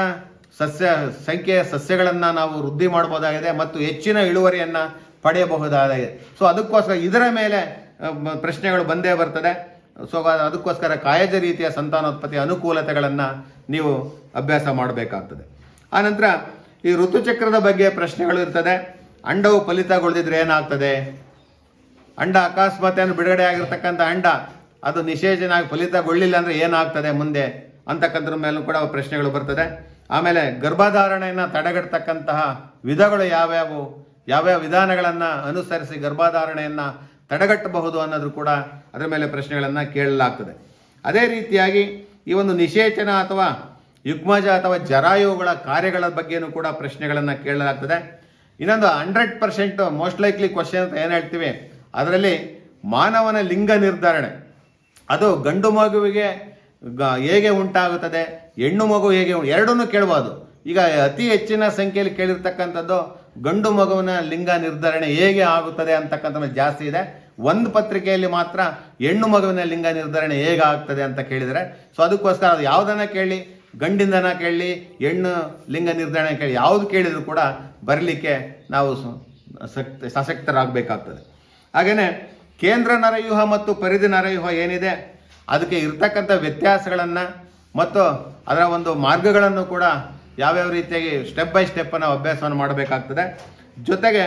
ಸಂಖ್ಯೆಯ ಸಸ್ಯಗಳನ್ನು ನಾವು ವೃದ್ಧಿ ಮಾಡಬಹುದಾಗಿದೆ ಮತ್ತು ಹೆಚ್ಚಿನ ಇಳುವರಿಯನ್ನು ಪಡೆಯಬಹುದಾಗಿದೆ. ಸೊ ಅದಕ್ಕೋಸ್ಕರ ಇದರ ಮೇಲೆ ಪ್ರಶ್ನೆಗಳು ಬಂದೇ ಬರ್ತದೆ. ಸೊ ಅದಕ್ಕೋಸ್ಕರ ಕಾಯಜ ರೀತಿಯ ಸಂತಾನೋತ್ಪತ್ತಿ ಅನುಕೂಲತೆಗಳನ್ನು ನೀವು ಅಭ್ಯಾಸ ಮಾಡಬೇಕಾಗ್ತದೆ. ಆನಂತರ ಈ ಋತುಚಕ್ರದ ಬಗ್ಗೆ ಪ್ರಶ್ನೆಗಳು ಇರ್ತದೆ. ಅಂಡವು ಫಲಿತಗೊಳ್ಳದಿದ್ರೆ ಏನಾಗ್ತದೆ, ಅಂಡ ಅಕಸ್ಮಾತ್ ಬಿಡುಗಡೆ ಆಗಿರ್ತಕ್ಕಂಥ ಅಂಡ ಅದು ನಿಷೇಚನ ಆಗಿ ಫಲಿತಗೊಳ್ಳಿಲ್ಲ ಅಂದರೆ ಏನಾಗ್ತದೆ ಮುಂದೆ ಅಂತಕ್ಕಂಥದ್ರ ಮೇಲೂ ಕೂಡ ಪ್ರಶ್ನೆಗಳು ಬರ್ತದೆ. ಆಮೇಲೆ ಗರ್ಭಧಾರಣೆಯನ್ನು ತಡೆಗಟ್ಟತಕ್ಕಂತಹ ವಿಧಗಳು ಯಾವ್ಯಾವ ವಿಧಾನಗಳನ್ನು ಅನುಸರಿಸಿ ಗರ್ಭಧಾರಣೆಯನ್ನು ತಡೆಗಟ್ಟಬಹುದು ಅನ್ನೋದು ಕೂಡ ಅದರ ಮೇಲೆ ಪ್ರಶ್ನೆಗಳನ್ನು ಕೇಳಲಾಗ್ತದೆ. ಅದೇ ರೀತಿಯಾಗಿ ಈ ಒಂದು ನಿಷೇಚನ ಅಥವಾ ಯುಗ್ಮಜ ಅಥವಾ ಜರಾಯುಗಳ ಕಾರ್ಯಗಳ ಬಗ್ಗೆಯೂ ಕೂಡ ಪ್ರಶ್ನೆಗಳನ್ನು ಕೇಳಲಾಗ್ತದೆ. ಇನ್ನೊಂದು 100% ಮೋಸ್ಟ್ ಲೈಕ್ಲಿ ಕ್ವಶನ್ ಅಂತ ಏನು ಹೇಳ್ತೀವಿ, ಅದರಲ್ಲಿ ಮಾನವನ ಲಿಂಗ ನಿರ್ಧಾರಣೆ ಅದು ಗಂಡು ಮಗುವಿಗೆ ಹೇಗೆ ಉಂಟಾಗುತ್ತದೆ, ಹೆಣ್ಣು ಮಗು ಹೇಗೆ, ಎರಡನ್ನೂ ಕೇಳ್ಬೋದು. ಈಗ ಅತಿ ಹೆಚ್ಚಿನ ಸಂಖ್ಯೆಯಲ್ಲಿ ಕೇಳಿರ್ತಕ್ಕಂಥದ್ದು ಗಂಡು ಮಗುವಿನ ಲಿಂಗ ನಿರ್ಧಾರಣೆ ಹೇಗೆ ಆಗುತ್ತದೆ ಅಂತಕ್ಕಂಥ ಜಾಸ್ತಿ ಇದೆ. ಒಂದು ಪತ್ರಿಕೆಯಲ್ಲಿ ಮಾತ್ರ ಹೆಣ್ಣು ಮಗುವಿನ ಲಿಂಗ ನಿರ್ಧಾರಣೆ ಹೇಗೆ ಆಗ್ತದೆ ಅಂತ ಕೇಳಿದರೆ, ಸೊ ಅದಕ್ಕೋಸ್ಕರ ಅದು ಯಾವುದನ್ನ ಕೇಳಿ, ಗಂಡಿಂದನ ಕೇಳಿ, ಹೆಣ್ಣು ಲಿಂಗ ನಿರ್ಧಾರಣೆ ಕೇಳಿ, ಯಾವುದು ಕೇಳಿದರೂ ಕೂಡ ಬರಲಿಕ್ಕೆ ನಾವು ಸಶಕ್ತರಾಗಬೇಕಾಗ್ತದೆ. ಹಾಗೆಯೇ ಕೇಂದ್ರ ನರವ್ಯೂಹ ಮತ್ತು ಪರಿಧಿ ನರವ್ಯೂಹ ಏನಿದೆ ಅದಕ್ಕೆ ಇರ್ತಕ್ಕಂಥ ವ್ಯತ್ಯಾಸಗಳನ್ನು ಮತ್ತು ಅದರ ಒಂದು ಮಾರ್ಗಗಳನ್ನು ಕೂಡ ಯಾವ್ಯಾವ ರೀತಿಯಾಗಿ ಸ್ಟೆಪ್ ಬೈ ಸ್ಟೆಪ್ ನಾವು ಅಭ್ಯಾಸವನ್ನು ಮಾಡಬೇಕಾಗ್ತದೆ. ಜೊತೆಗೆ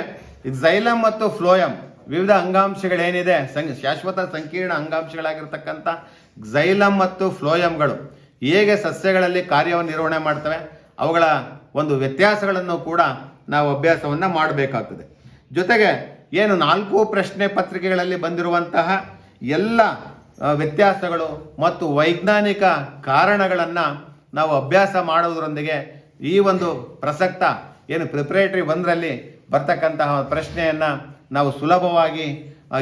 ಝೈಲಮ್ ಮತ್ತು ಫ್ಲೋಯಮ್ ವಿವಿಧ ಅಂಗಾಂಶಗಳೇನಿದೆ, ಶಾಶ್ವತ ಸಂಕೀರ್ಣ ಅಂಗಾಂಶಗಳಾಗಿರ್ತಕ್ಕಂಥ ಝೈಲಮ್ ಮತ್ತು ಫ್ಲೋಯಮ್ಗಳು ಹೇಗೆ ಸಸ್ಯಗಳಲ್ಲಿ ಕಾರ್ಯವನ್ನು ನಿರ್ವಹಣೆ ಮಾಡ್ತವೆ, ಅವುಗಳ ಒಂದು ವ್ಯತ್ಯಾಸಗಳನ್ನು ಕೂಡ ನಾವು ಅಭ್ಯಾಸವನ್ನು ಮಾಡಬೇಕಾಗ್ತದೆ. ಜೊತೆಗೆ ಏನು 4 ಪ್ರಶ್ನೆ ಪತ್ರಿಕೆಗಳಲ್ಲಿ ಬಂದಿರುವಂತಹ ಎಲ್ಲ ವ್ಯತ್ಯಾಸಗಳು ಮತ್ತು ವೈಜ್ಞಾನಿಕ ಕಾರಣಗಳನ್ನು ನಾವು ಅಭ್ಯಾಸ ಮಾಡುವುದರೊಂದಿಗೆ ಈ ಒಂದು ಪ್ರಸಕ್ತ ಏನು ಪ್ರಿಪರೇಟರಿ 1ರಲ್ಲಿ ಬರ್ತಕ್ಕಂತಹ ಪ್ರಶ್ನೆಯನ್ನು ನಾವು ಸುಲಭವಾಗಿ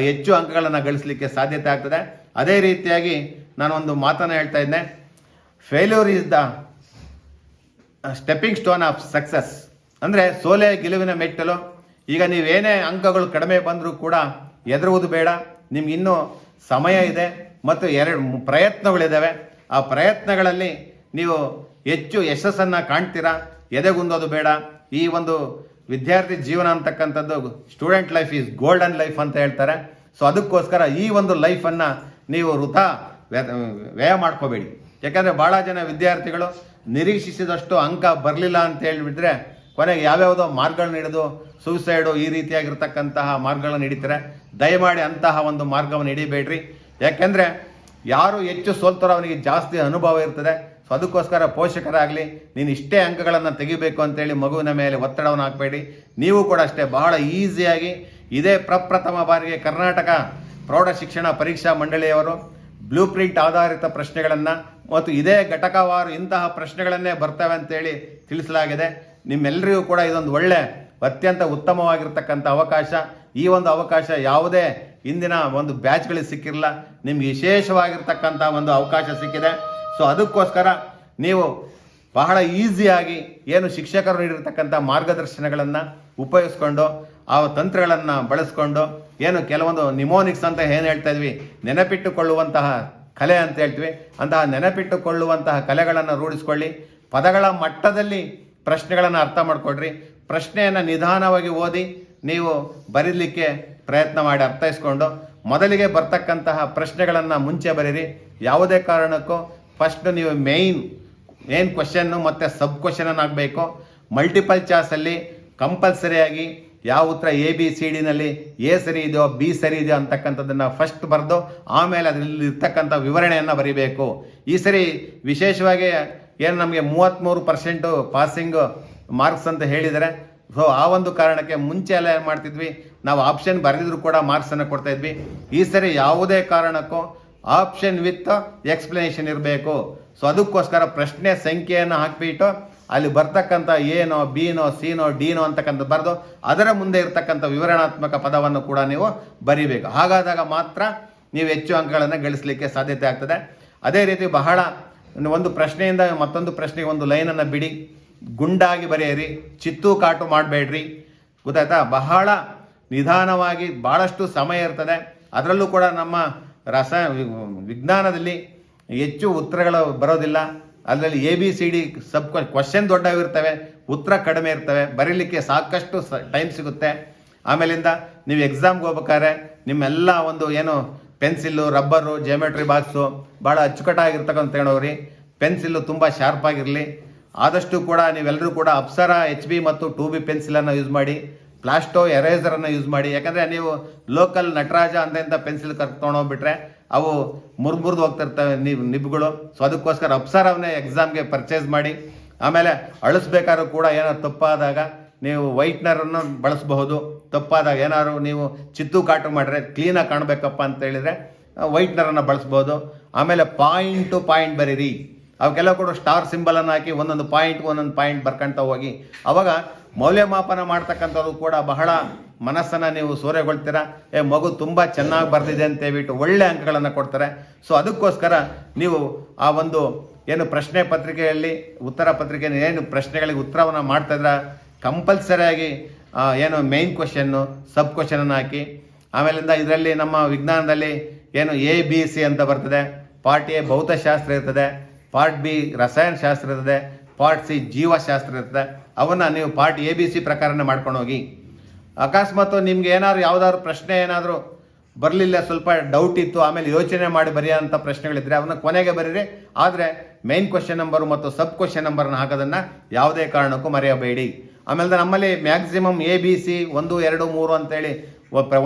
ಹೆಚ್ಚು ಅಂಕಗಳನ್ನು ಗಳಿಸಲಿಕ್ಕೆ ಸಾಧ್ಯತೆ ಆಗ್ತದೆ. ಅದೇ ರೀತಿಯಾಗಿ ನಾನೊಂದು ಮಾತನ್ನು ಹೇಳ್ತಾ ಇದ್ದೆ, failure is the stepping stone of success. ಅಂದರೆ ಸೋಲೆ ಗೆಲುವಿನ ಮೆಟ್ಟಲು. ಈಗ ನೀವೇನೇ ಅಂಕಗಳು ಕಡಿಮೆ ಬಂದರೂ ಕೂಡ ಹೆದರುವುದು ಬೇಡ. ನಿಮ್ಗೆ ಇನ್ನೂ ಸಮಯ ಇದೆ ಮತ್ತು 2 ಪ್ರಯತ್ನಗಳಿದ್ದಾವೆ. ಆ ಪ್ರಯತ್ನಗಳಲ್ಲಿ ನೀವು ಹೆಚ್ಚು ಯಶಸ್ಸನ್ನು ಕಾಣ್ತೀರಾ. ಎದೆಗುಂದೋದು ಬೇಡ. ಈ ಒಂದು ವಿದ್ಯಾರ್ಥಿ ಜೀವನ ಅಂತಕ್ಕಂಥದ್ದು student life is golden life ಅಂತ ಹೇಳ್ತಾರೆ. ಸೊ ಅದಕ್ಕೋಸ್ಕರ ಈ ಒಂದು ಲೈಫನ್ನು ನೀವು ವೃಥಾ ವ್ಯಯ ಮಾಡ್ಕೋಬೇಡಿ. ಯಾಕಂದರೆ ಭಾಳ ಜನ ವಿದ್ಯಾರ್ಥಿಗಳು ನಿರೀಕ್ಷಿಸಿದಷ್ಟು ಅಂಕ ಬರಲಿಲ್ಲ ಅಂತ ಹೇಳಿಬಿಟ್ರೆ ಕೊನೆಗೆ ಯಾವ್ಯಾವುದೋ ಮಾರ್ಗಗಳನ್ನ ಹಿಡಿದು ಸೂಸೈಡು ಈ ರೀತಿಯಾಗಿರ್ತಕ್ಕಂತಹ ಮಾರ್ಗಗಳನ್ನು ಹಿಡಿತಾರೆ. ದಯಮಾಡಿ ಅಂತಹ ಒಂದು ಮಾರ್ಗವನ್ನು ಹಿಡಿಬೇಡ್ರಿ. ಯಾಕೆಂದರೆ ಯಾರು ಹೆಚ್ಚು ಸೋಲ್ತಾರೋ ಅವನಿಗೆ ಜಾಸ್ತಿ ಅನುಭವ ಇರ್ತದೆ. ಸೊ ಅದಕ್ಕೋಸ್ಕರ ಪೋಷಕರಾಗಲಿ ನೀನು ಇಷ್ಟೇ ಅಂಕಗಳನ್ನು ತೆಗಿಬೇಕು ಅಂತೇಳಿ ಮಗುವಿನ ಮೇಲೆ ಒತ್ತಡವನ್ನು ಹಾಕಬೇಡಿ. ನೀವು ಕೂಡ ಅಷ್ಟೇ ಬಹಳ ಈಸಿಯಾಗಿ ಇದೇ ಪ್ರಪ್ರಥಮ ಬಾರಿಗೆ ಕರ್ನಾಟಕ ಪ್ರೌಢ ಶಿಕ್ಷಣ ಪರೀಕ್ಷಾ ಮಂಡಳಿಯವರು ಬ್ಲೂ ಪ್ರಿಂಟ್ ಆಧಾರಿತ ಪ್ರಶ್ನೆಗಳನ್ನು ಮತ್ತು ಇದೇ ಘಟಕವಾರು ಇಂತಹ ಪ್ರಶ್ನೆಗಳನ್ನೇ ಬರ್ತವೆ ಅಂತೇಳಿ ತಿಳಿಸಲಾಗಿದೆ. ನಿಮ್ಮೆಲ್ಲರಿಗೂ ಕೂಡ ಇದೊಂದು ಒಳ್ಳೆ ಅತ್ಯಂತ ಉತ್ತಮವಾಗಿರ್ತಕ್ಕಂಥ ಅವಕಾಶ. ಈ ಒಂದು ಅವಕಾಶ ಯಾವುದೇ ಇಂದಿನ ಒಂದು ಬ್ಯಾಚ್ಗಳಿಗೆ ಸಿಕ್ಕಿರಲ್ಲ, ನಿಮ್ಗೆ ವಿಶೇಷವಾಗಿರ್ತಕ್ಕಂಥ ಒಂದು ಅವಕಾಶ ಸಿಕ್ಕಿದೆ. ಸೊ ಅದಕ್ಕೋಸ್ಕರ ನೀವು ಬಹಳ ಈಸಿಯಾಗಿ ಏನು ಶಿಕ್ಷಕರು ನೀಡಿರ್ತಕ್ಕಂಥ ಮಾರ್ಗದರ್ಶನಗಳನ್ನು ಉಪಯೋಗಿಸ್ಕೊಂಡು ಆ ತಂತ್ರಗಳನ್ನು ಬಳಸ್ಕೊಂಡು ಏನು ಕೆಲವೊಂದು ನಿಮೋನಿಕ್ಸ್ ಅಂತ ಏನು ಹೇಳ್ತಾ ಇದ್ವಿ, ನೆನಪಿಟ್ಟುಕೊಳ್ಳುವಂತಹ ಕಲೆ ಅಂತ ಹೇಳ್ತೀವಿ, ಅಂತಹ ನೆನಪಿಟ್ಟುಕೊಳ್ಳುವಂತಹ ಕಲೆಗಳನ್ನು ರೂಢಿಸ್ಕೊಳ್ಳಿ. ಪದಗಳ ಮಟ್ಟದಲ್ಲಿ ಪ್ರಶ್ನೆಗಳನ್ನು ಅರ್ಥ ಮಾಡಿಕೊಡ್ರಿ. ಪ್ರಶ್ನೆಯನ್ನು ನಿಧಾನವಾಗಿ ಓದಿ ನೀವು ಬರೀಲಿಕ್ಕೆ ಪ್ರಯತ್ನ ಮಾಡಿ ಅರ್ಥೈಸ್ಕೊಂಡು ಮೊದಲಿಗೆ ಬರ್ತಕ್ಕಂತಹ ಪ್ರಶ್ನೆಗಳನ್ನು ಮುಂಚೆ ಬರೀರಿ. ಯಾವುದೇ ಕಾರಣಕ್ಕೂ ಫಸ್ಟ್ ನೀವು ಮೇನ್ ಕ್ವಶನ್ನು ಮತ್ತು ಸಬ್ ಕ್ವಶನನ್ನು ಆಗಬೇಕು. ಮಲ್ಟಿಪಲ್ ಚಾಯ್ಸಲ್ಲಿ ಕಂಪಲ್ಸರಿಯಾಗಿ ಯಾವ ಉತ್ತರ ABCDನಲ್ಲಿ ಎ ಸರಿ ಇದೆಯೋ ಬಿ ಸರಿ ಇದೆಯೋ ಅಂತಕ್ಕಂಥದ್ದನ್ನು ಫಸ್ಟ್ ಬರೆದು ಆಮೇಲೆ ಅದರಲ್ಲಿ ಇರ್ತಕ್ಕಂಥ ವಿವರಣೆಯನ್ನು ಬರೀಬೇಕು. ಈ ಸರಿ ವಿಶೇಷವಾಗಿ ಏನು ನಮಗೆ 33% ಪಾಸಿಂಗ್ ಮಾರ್ಕ್ಸ್ ಅಂತ ಹೇಳಿದರೆ, ಸೊ ಆ ಒಂದು ಕಾರಣಕ್ಕೆ ಮುಂಚೆ ಎಲ್ಲ ಏನು ಮಾಡ್ತಿದ್ವಿ, ನಾವು ಆಪ್ಷನ್ ಬರೆದಿದ್ರು ಕೂಡ ಮಾರ್ಕ್ಸನ್ನು ಕೊಡ್ತಾ ಇದ್ವಿ. ಈ ಸರಿ ಯಾವುದೇ ಕಾರಣಕ್ಕೂ ಆಪ್ಷನ್ ವಿತ್ ಎಕ್ಸ್ಪ್ಲನೇಷನ್ ಇರಬೇಕು. ಸೊ ಅದಕ್ಕೋಸ್ಕರ ಪ್ರಶ್ನೆ ಸಂಖ್ಯೆಯನ್ನು ಹಾಕಿಬಿಟ್ಟು ಅಲ್ಲಿ ಬರ್ತಕ್ಕಂಥ ಏನೋ ಬಿನೋ ಸಿನೋ ಡಿನೋ ಅಂತಕ್ಕಂಥ ಬರೆದು ಅದರ ಮುಂದೆ ಇರ್ತಕ್ಕಂಥ ವಿವರಣಾತ್ಮಕ ಪದವನ್ನು ಕೂಡ ನೀವು ಬರೀಬೇಕು. ಹಾಗಾದಾಗ ಮಾತ್ರ ನೀವು ಹೆಚ್ಚು ಅಂಕಗಳನ್ನು ಗಳಿಸಲಿಕ್ಕೆ ಸಾಧ್ಯತೆ ಆಗ್ತದೆ. ಅದೇ ರೀತಿ ಬಹಳ ಒಂದು ಪ್ರಶ್ನೆಯಿಂದ ಮತ್ತೊಂದು ಪ್ರಶ್ನೆಗೆ ಒಂದು ಲೈನನ್ನು ಬಿಡಿ, ಗುಂಡಾಗಿ ಬರೆಯಿರಿ, ಚಿತ್ತು ಕಾಟು ಮಾಡಬೇಡ್ರಿ. ಗೊತ್ತಾಯ್ತಾ? ಬಹಳ ನಿಧಾನವಾಗಿ ಭಾಳಷ್ಟು ಸಮಯ ಇರ್ತದೆ. ಅದರಲ್ಲೂ ಕೂಡ ನಮ್ಮ ವಿಜ್ಞಾನದಲ್ಲಿ ಹೆಚ್ಚು ಉತ್ತರಗಳು ಬರೋದಿಲ್ಲ. ಅದರಲ್ಲಿ ABCD ಸಬ್ ಕ್ವಶನ್ ದೊಡ್ಡವಿರ್ತವೆ, ಉತ್ತರ ಕಡಿಮೆ ಇರ್ತವೆ, ಬರೀಲಿಕ್ಕೆ ಸಾಕಷ್ಟು ಟೈಮ್ ಸಿಗುತ್ತೆ. ಆಮೇಲಿಂದ ನೀವು ಎಕ್ಸಾಮ್ಗೆ ಹೋಗ್ಬೇಕಾದ್ರೆ ನಿಮ್ಮೆಲ್ಲ ಒಂದು ಏನು ಪೆನ್ಸಿಲ್ಲು, ರಬ್ಬರು, ಜಿಯೋಮೆಟ್ರಿ ಬಾಕ್ಸು ಭಾಳ ಅಚ್ಚುಕಟ್ಟಾಗಿರ್ತಕ್ಕಂಥ ತಗೊಂಡೋಗ್ರಿ. ಪೆನ್ಸಿಲ್ಲು ತುಂಬ ಶಾರ್ಪ್ ಆಗಿರಲಿ. ಆದಷ್ಟು ಕೂಡ ನೀವೆಲ್ಲರೂ ಕೂಡ ಅಪ್ಸರಾ HB ಮತ್ತು 2B ಪೆನ್ಸಿಲನ್ನು ಯೂಸ್ ಮಾಡಿ. ಪ್ಲಾಸ್ಟೋ ಎರೇಸರನ್ನು ಯೂಸ್ ಮಾಡಿ. ಯಾಕಂದರೆ ನೀವು ಲೋಕಲ್ ನಟರಾಜ ಅಂತ ಪೆನ್ಸಿಲ್ ತೊಗೊಂಡೋಗ್ಬಿಟ್ರೆ ಅವು ಮುರಿದು ಹೋಗ್ತಿರ್ತವೆ ನಿಬ್ಗಳು. ಸೊ ಅದಕ್ಕೋಸ್ಕರ ಅಪ್ಸರವನ್ನೇ ಎಕ್ಸಾಮ್ಗೆ ಪರ್ಚೇಸ್ ಮಾಡಿ. ಆಮೇಲೆ ಅಳಿಸ್ಬೇಕಾದ್ರೂ ಕೂಡ ಏನಾದ್ರು ತಪ್ಪಾದಾಗ ನೀವು ವೈಟ್ನರನ್ನು ಬಳಸಬಹುದು. ತಪ್ಪಾದಾಗ ಏನಾದ್ರು ನೀವು ಚಿತ್ತು ಕಾಟು ಮಾಡಿದ್ರೆ ಕ್ಲೀನಾಗಿ ಕಾಣಬೇಕಪ್ಪ ಅಂತ ಹೇಳಿದರೆ ವೈಟ್ನರನ್ನು ಬಳಸ್ಬೋದು. ಆಮೇಲೆ ಪಾಯಿಂಟ್ ಟು ಪಾಯಿಂಟ್ ಬರೀರಿ. ಅವಕ್ಕೆಲ್ಲ ಕೂಡ ಸ್ಟಾರ್ ಸಿಂಬಲನ್ನು ಹಾಕಿ ಒಂದೊಂದು ಪಾಯಿಂಟ್ ಬರ್ಕೊಳ್ತಾ ಹೋಗಿ. ಅವಾಗ ಮೌಲ್ಯಮಾಪನ ಮಾಡ್ತಕ್ಕಂಥದ್ದು ಕೂಡ ಬಹಳ ಮನಸ್ಸನ್ನು ನೀವು ಸೂರೆಗೊಳ್ತೀರ. ಮಗು ತುಂಬ ಚೆನ್ನಾಗಿ ಬರೆದಿದೆ ಅಂತ ಹೇಳ್ಬಿಟ್ಟು ಒಳ್ಳೆ ಅಂಕಗಳನ್ನು ಕೊಡ್ತಾರೆ. ಸೊ ಅದಕ್ಕೋಸ್ಕರ ನೀವು ಆ ಒಂದು ಏನು ಪ್ರಶ್ನೆ ಪತ್ರಿಕೆಯಲ್ಲಿ ಉತ್ತರ ಪತ್ರಿಕೆಯಲ್ಲಿ ಏನು ಪ್ರಶ್ನೆಗಳಿಗೆ ಉತ್ತರವನ್ನು ಮಾಡ್ತಾಯಿದ್ರೆ ಕಂಪಲ್ಸರಿಯಾಗಿ ಏನು ಮೇನ್ ಕ್ವಶನ್ನು ಸಬ್ ಕ್ವಶನನ್ನು ಹಾಕಿ. ಆಮೇಲಿಂದ ಇದರಲ್ಲಿ ನಮ್ಮ ವಿಜ್ಞಾನದಲ್ಲಿ ಏನು ABC ಅಂತ ಬರ್ತದೆ. ಪಾರ್ಟ್ A ಭೌತಶಾಸ್ತ್ರ ಇರ್ತದೆ, ಪಾರ್ಟ್ B ರಸಾಯನಶಾಸ್ತ್ರ ಇರ್ತದೆ, ಪಾರ್ಟ್ C ಜೀವಶಾಸ್ತ್ರ ಇರ್ತದೆ. ಅವನ್ನು ನೀವು ಪಾರ್ಟ್ ABC ಪ್ರಕಾರನೇ ಮಾಡ್ಕೊಂಡು ಹೋಗಿ. ಅಕಸ್ಮಾತ್ ನಿಮ್ಗೆ ಏನಾದ್ರು ಯಾವುದಾದ್ರು ಪ್ರಶ್ನೆ ಏನಾದರೂ ಬರಲಿಲ್ಲ, ಸ್ವಲ್ಪ ಡೌಟ್ ಇತ್ತು, ಆಮೇಲೆ ಯೋಚನೆ ಮಾಡಿ ಬರೆಯೋಂಥ ಪ್ರಶ್ನೆಗಳಿದ್ದರೆ ಅವನ್ನ ಕೊನೆಗೆ ಬರೀರಿ. ಆದರೆ ಮೇನ್ ಕ್ವಶನ್ ನಂಬರು ಮತ್ತು ಸಬ್ ಕ್ವಶನ್ ನಂಬರ್ನ ಹಾಕೋದನ್ನು ಯಾವುದೇ ಕಾರಣಕ್ಕೂ ಮರೆಯಬೇಡಿ. ಆಮೇಲೆ ನಮ್ಮಲ್ಲಿ ಮ್ಯಾಕ್ಸಿಮಮ್ ABC 1, 2, 3 ಅಂತೇಳಿ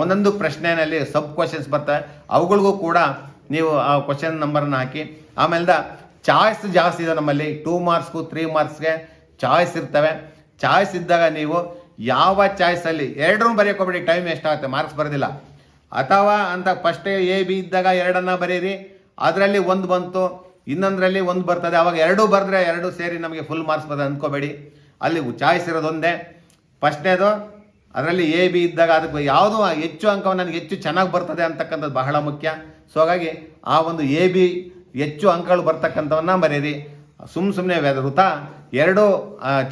ಒಂದೊಂದು ಪ್ರಶ್ನೆಯಲ್ಲಿ ಸಬ್ ಕ್ವಶನ್ಸ್ ಬರ್ತವೆ. ಅವುಗಳಿಗೂ ಕೂಡ ನೀವು ಆ ಕ್ವಶನ್ ನಂಬರ್ನ ಹಾಕಿ. ಆಮೇಲೆ ಚಾಯ್ಸ್ ಜಾಸ್ತಿ ಇದೆ ನಮ್ಮಲ್ಲಿ. 2 ಮಾರ್ಕ್ಸ್ಗೂ 3 ಮಾರ್ಕ್ಸ್ಗೆ ಚಾಯ್ಸ್ ಇರ್ತವೆ. ಚಾಯ್ಸ್ ಇದ್ದಾಗ ನೀವು ಯಾವ ಚಾಯ್ಸಲ್ಲಿ ಎರಡರೂ ಬರೆಯೋಕೋಬೇಡಿ, ಟೈಮ್ ಎಷ್ಟಾಗುತ್ತೆ, ಮಾರ್ಕ್ಸ್ ಬರೋದಿಲ್ಲ. ಅಥವಾ ಅಂತ ಫಸ್ಟೇ AB ಇದ್ದಾಗ 2 ಬರೀರಿ, ಅದರಲ್ಲಿ 1 ಬಂತು, ಇನ್ನೊಂದರಲ್ಲಿ 1 ಬರ್ತದೆ, ಅವಾಗ 2 ಬರೆದ್ರೆ 2 ಸೇರಿ ನಮಗೆ ಫುಲ್ ಮಾರ್ಕ್ಸ್ ಬರ್ತದೆ ಅಂದ್ಕೋಬೇಡಿ. ಅಲ್ಲಿ ಚಾಯ್ಸ್ ಇರೋದೊಂದೇ. ಫಸ್ಟ್ನೇದು ಅದರಲ್ಲಿ AB ಇದ್ದಾಗ ಅದಕ್ಕೆ ಯಾವುದು ಹೆಚ್ಚು ಅಂಕವನ್ನು ನನಗೆ ಹೆಚ್ಚು ಚೆನ್ನಾಗಿ ಬರ್ತದೆ ಅಂತಕ್ಕಂಥದ್ದು ಬಹಳ ಮುಖ್ಯ. ಸೊ ಹಾಗಾಗಿ ಆ ಒಂದು AB ಹೆಚ್ಚು ಅಂಕಗಳು ಬರ್ತಕ್ಕಂಥವನ್ನ ಬರೀರಿ. ಸುಮ್ಮನೆ ವೃಥಾ 2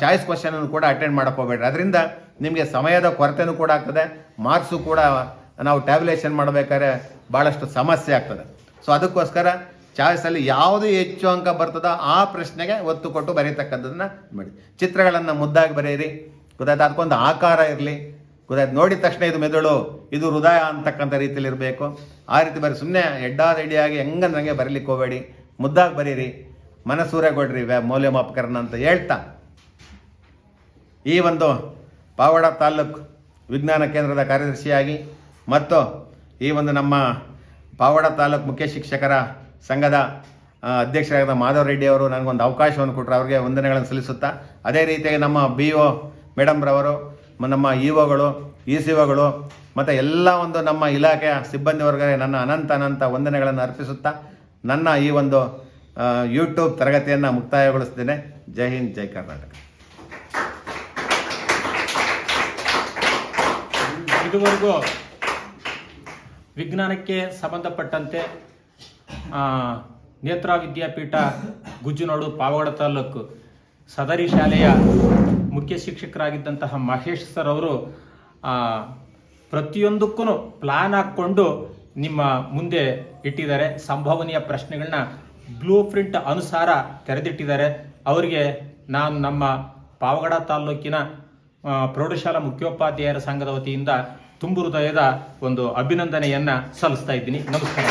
ಚಾಯ್ಸ್ ಕ್ವಶನನ್ನು ಕೂಡ ಅಟೆಂಡ್ ಮಾಡೋಕ್ಕೋಗ್ಬೇಡ್ರಿ. ಅದರಿಂದ ನಿಮಗೆ ಸಮಯದ ಕೊರತೆನೂ ಕೂಡ ಆಗ್ತದೆ, ಮಾರ್ಕ್ಸು ಕೂಡ ನಾವು ಟ್ಯಾಬ್ಯುಲೇಷನ್ ಮಾಡಬೇಕಾದ್ರೆ ಭಾಳಷ್ಟು ಸಮಸ್ಯೆ ಆಗ್ತದೆ. ಸೊ ಅದಕ್ಕೋಸ್ಕರ ಚಾಯ್ಸಲ್ಲಿ ಯಾವುದು ಹೆಚ್ಚು ಅಂಕ ಬರ್ತದೋ ಆ ಪ್ರಶ್ನೆಗೆ ಒತ್ತು ಕೊಟ್ಟು ಬರೀತಕ್ಕಂಥದ್ದನ್ನು ಮಾಡಿ. ಚಿತ್ರಗಳನ್ನು ಮುದ್ದಾಗಿ ಬರೆಯಿರಿ. ಗೊತ್ತಾಯ್ತು, ಅದಕ್ಕೊಂದು ಆಕಾರ ಇರಲಿ, ಗೊತ್ತಾಯ್ತು, ನೋಡಿದ ತಕ್ಷಣ ಇದು ಮೆದುಳು, ಇದು ಹೃದಯ ಅಂತಕ್ಕಂಥ ರೀತಿಯಲ್ಲಿ ಇರಬೇಕು. ಆ ರೀತಿ ಬರೀ ಸುಮ್ಮನೆ ಎಡ್ಡಾದೆಡಿಯಾಗಿ ಹೆಂಗಂದಂಗೆ ಬರೀಲಿಕ್ಕೆ ಹೋಗಬೇಡಿ, ಮುದ್ದಾಗಿ ಬರೀರಿ, ಮನಸೂರೆಗೊಡ್ರಿ ಮೌಲ್ಯಮಾಪಕರನ್ನ ಅಂತ ಹೇಳ್ತಾ ಈ ಒಂದು ಪಾವಗಡ ತಾಲೂಕು ವಿಜ್ಞಾನ ಕೇಂದ್ರದ ಕಾರ್ಯದರ್ಶಿಯಾಗಿ ಮತ್ತು ಈ ಒಂದು ನಮ್ಮ ಪಾವಗಡ ತಾಲೂಕು ಮುಖ್ಯ ಶಿಕ್ಷಕರ ಸಂಘದ ಅಧ್ಯಕ್ಷರಾದ ಮಾಧವ್ ರೆಡ್ಡಿ ಅವರು ನನಗೊಂದು ಅವಕಾಶವನ್ನು ಕೊಟ್ಟರು, ಅವರಿಗೆ ವಂದನೆಗಳನ್ನು ಸಲ್ಲಿಸುತ್ತಾ, ಅದೇ ರೀತಿಯಾಗಿ ನಮ್ಮ BO ಮೇಡಮ್ರವರು, ನಮ್ಮ EOಗಳು, ECOಗಳು ಮತ್ತು ಎಲ್ಲ ಒಂದು ನಮ್ಮ ಇಲಾಖೆಯ ಸಿಬ್ಬಂದಿ ವರ್ಗಕ್ಕೆ ನನ್ನ ಅನಂತ ವಂದನೆಗಳನ್ನು ಅರ್ಪಿಸುತ್ತಾ ನನ್ನ ಈ ಒಂದು ಯೂಟ್ಯೂಬ್ ತರಗತಿಯನ್ನು ಮುಕ್ತಾಯಗೊಳಿಸ್ತೇನೆ. ಜೈ ಹಿಂದ್, ಜೈ ಕರ್ನಾಟಕ. ಇದುವರೆಗೂ ವಿಜ್ಞಾನಕ್ಕೆ ಸಂಬಂಧಪಟ್ಟಂತೆ ನೇತ್ರ ವಿದ್ಯಾಪೀಠ ಗುಜ್ಜುನೋಡು ಪಾವಗಡ ತಾಲೂಕು ಸದರಿ ಶಾಲೆಯ ಮುಖ್ಯ ಶಿಕ್ಷಕರಾಗಿದ್ದಂತಹ ಮಹೇಶ್ ಸರ್ ಅವರು ಪ್ರತಿಯೊಂದಕ್ಕೂ ಪ್ಲಾನ್ ಹಾಕ್ಕೊಂಡು ನಿಮ್ಮ ಮುಂದೆ ಇಟ್ಟಿದ್ದಾರೆ. ಸಂಭವನೀಯ ಪ್ರಶ್ನೆಗಳನ್ನ ಬ್ಲೂ ಪ್ರಿಂಟ್ ಅನುಸಾರ ತೆರೆದಿಟ್ಟಿದ್ದಾರೆ. ಅವರಿಗೆ ನಾನು ನಮ್ಮ ಪಾವಗಡ ತಾಲೂಕಿನ ಪ್ರೌಢಶಾಲಾ ಮುಖ್ಯೋಪಾಧ್ಯಾಯರ ಸಂಘದ ವತಿಯಿಂದ ತುಂಬು ಹೃದಯದ ಒಂದು ಅಭಿನಂದನೆಯನ್ನ ಸಲ್ಲಿಸ್ತಾ ಇದ್ದೀನಿ. ನಮಸ್ಕಾರ.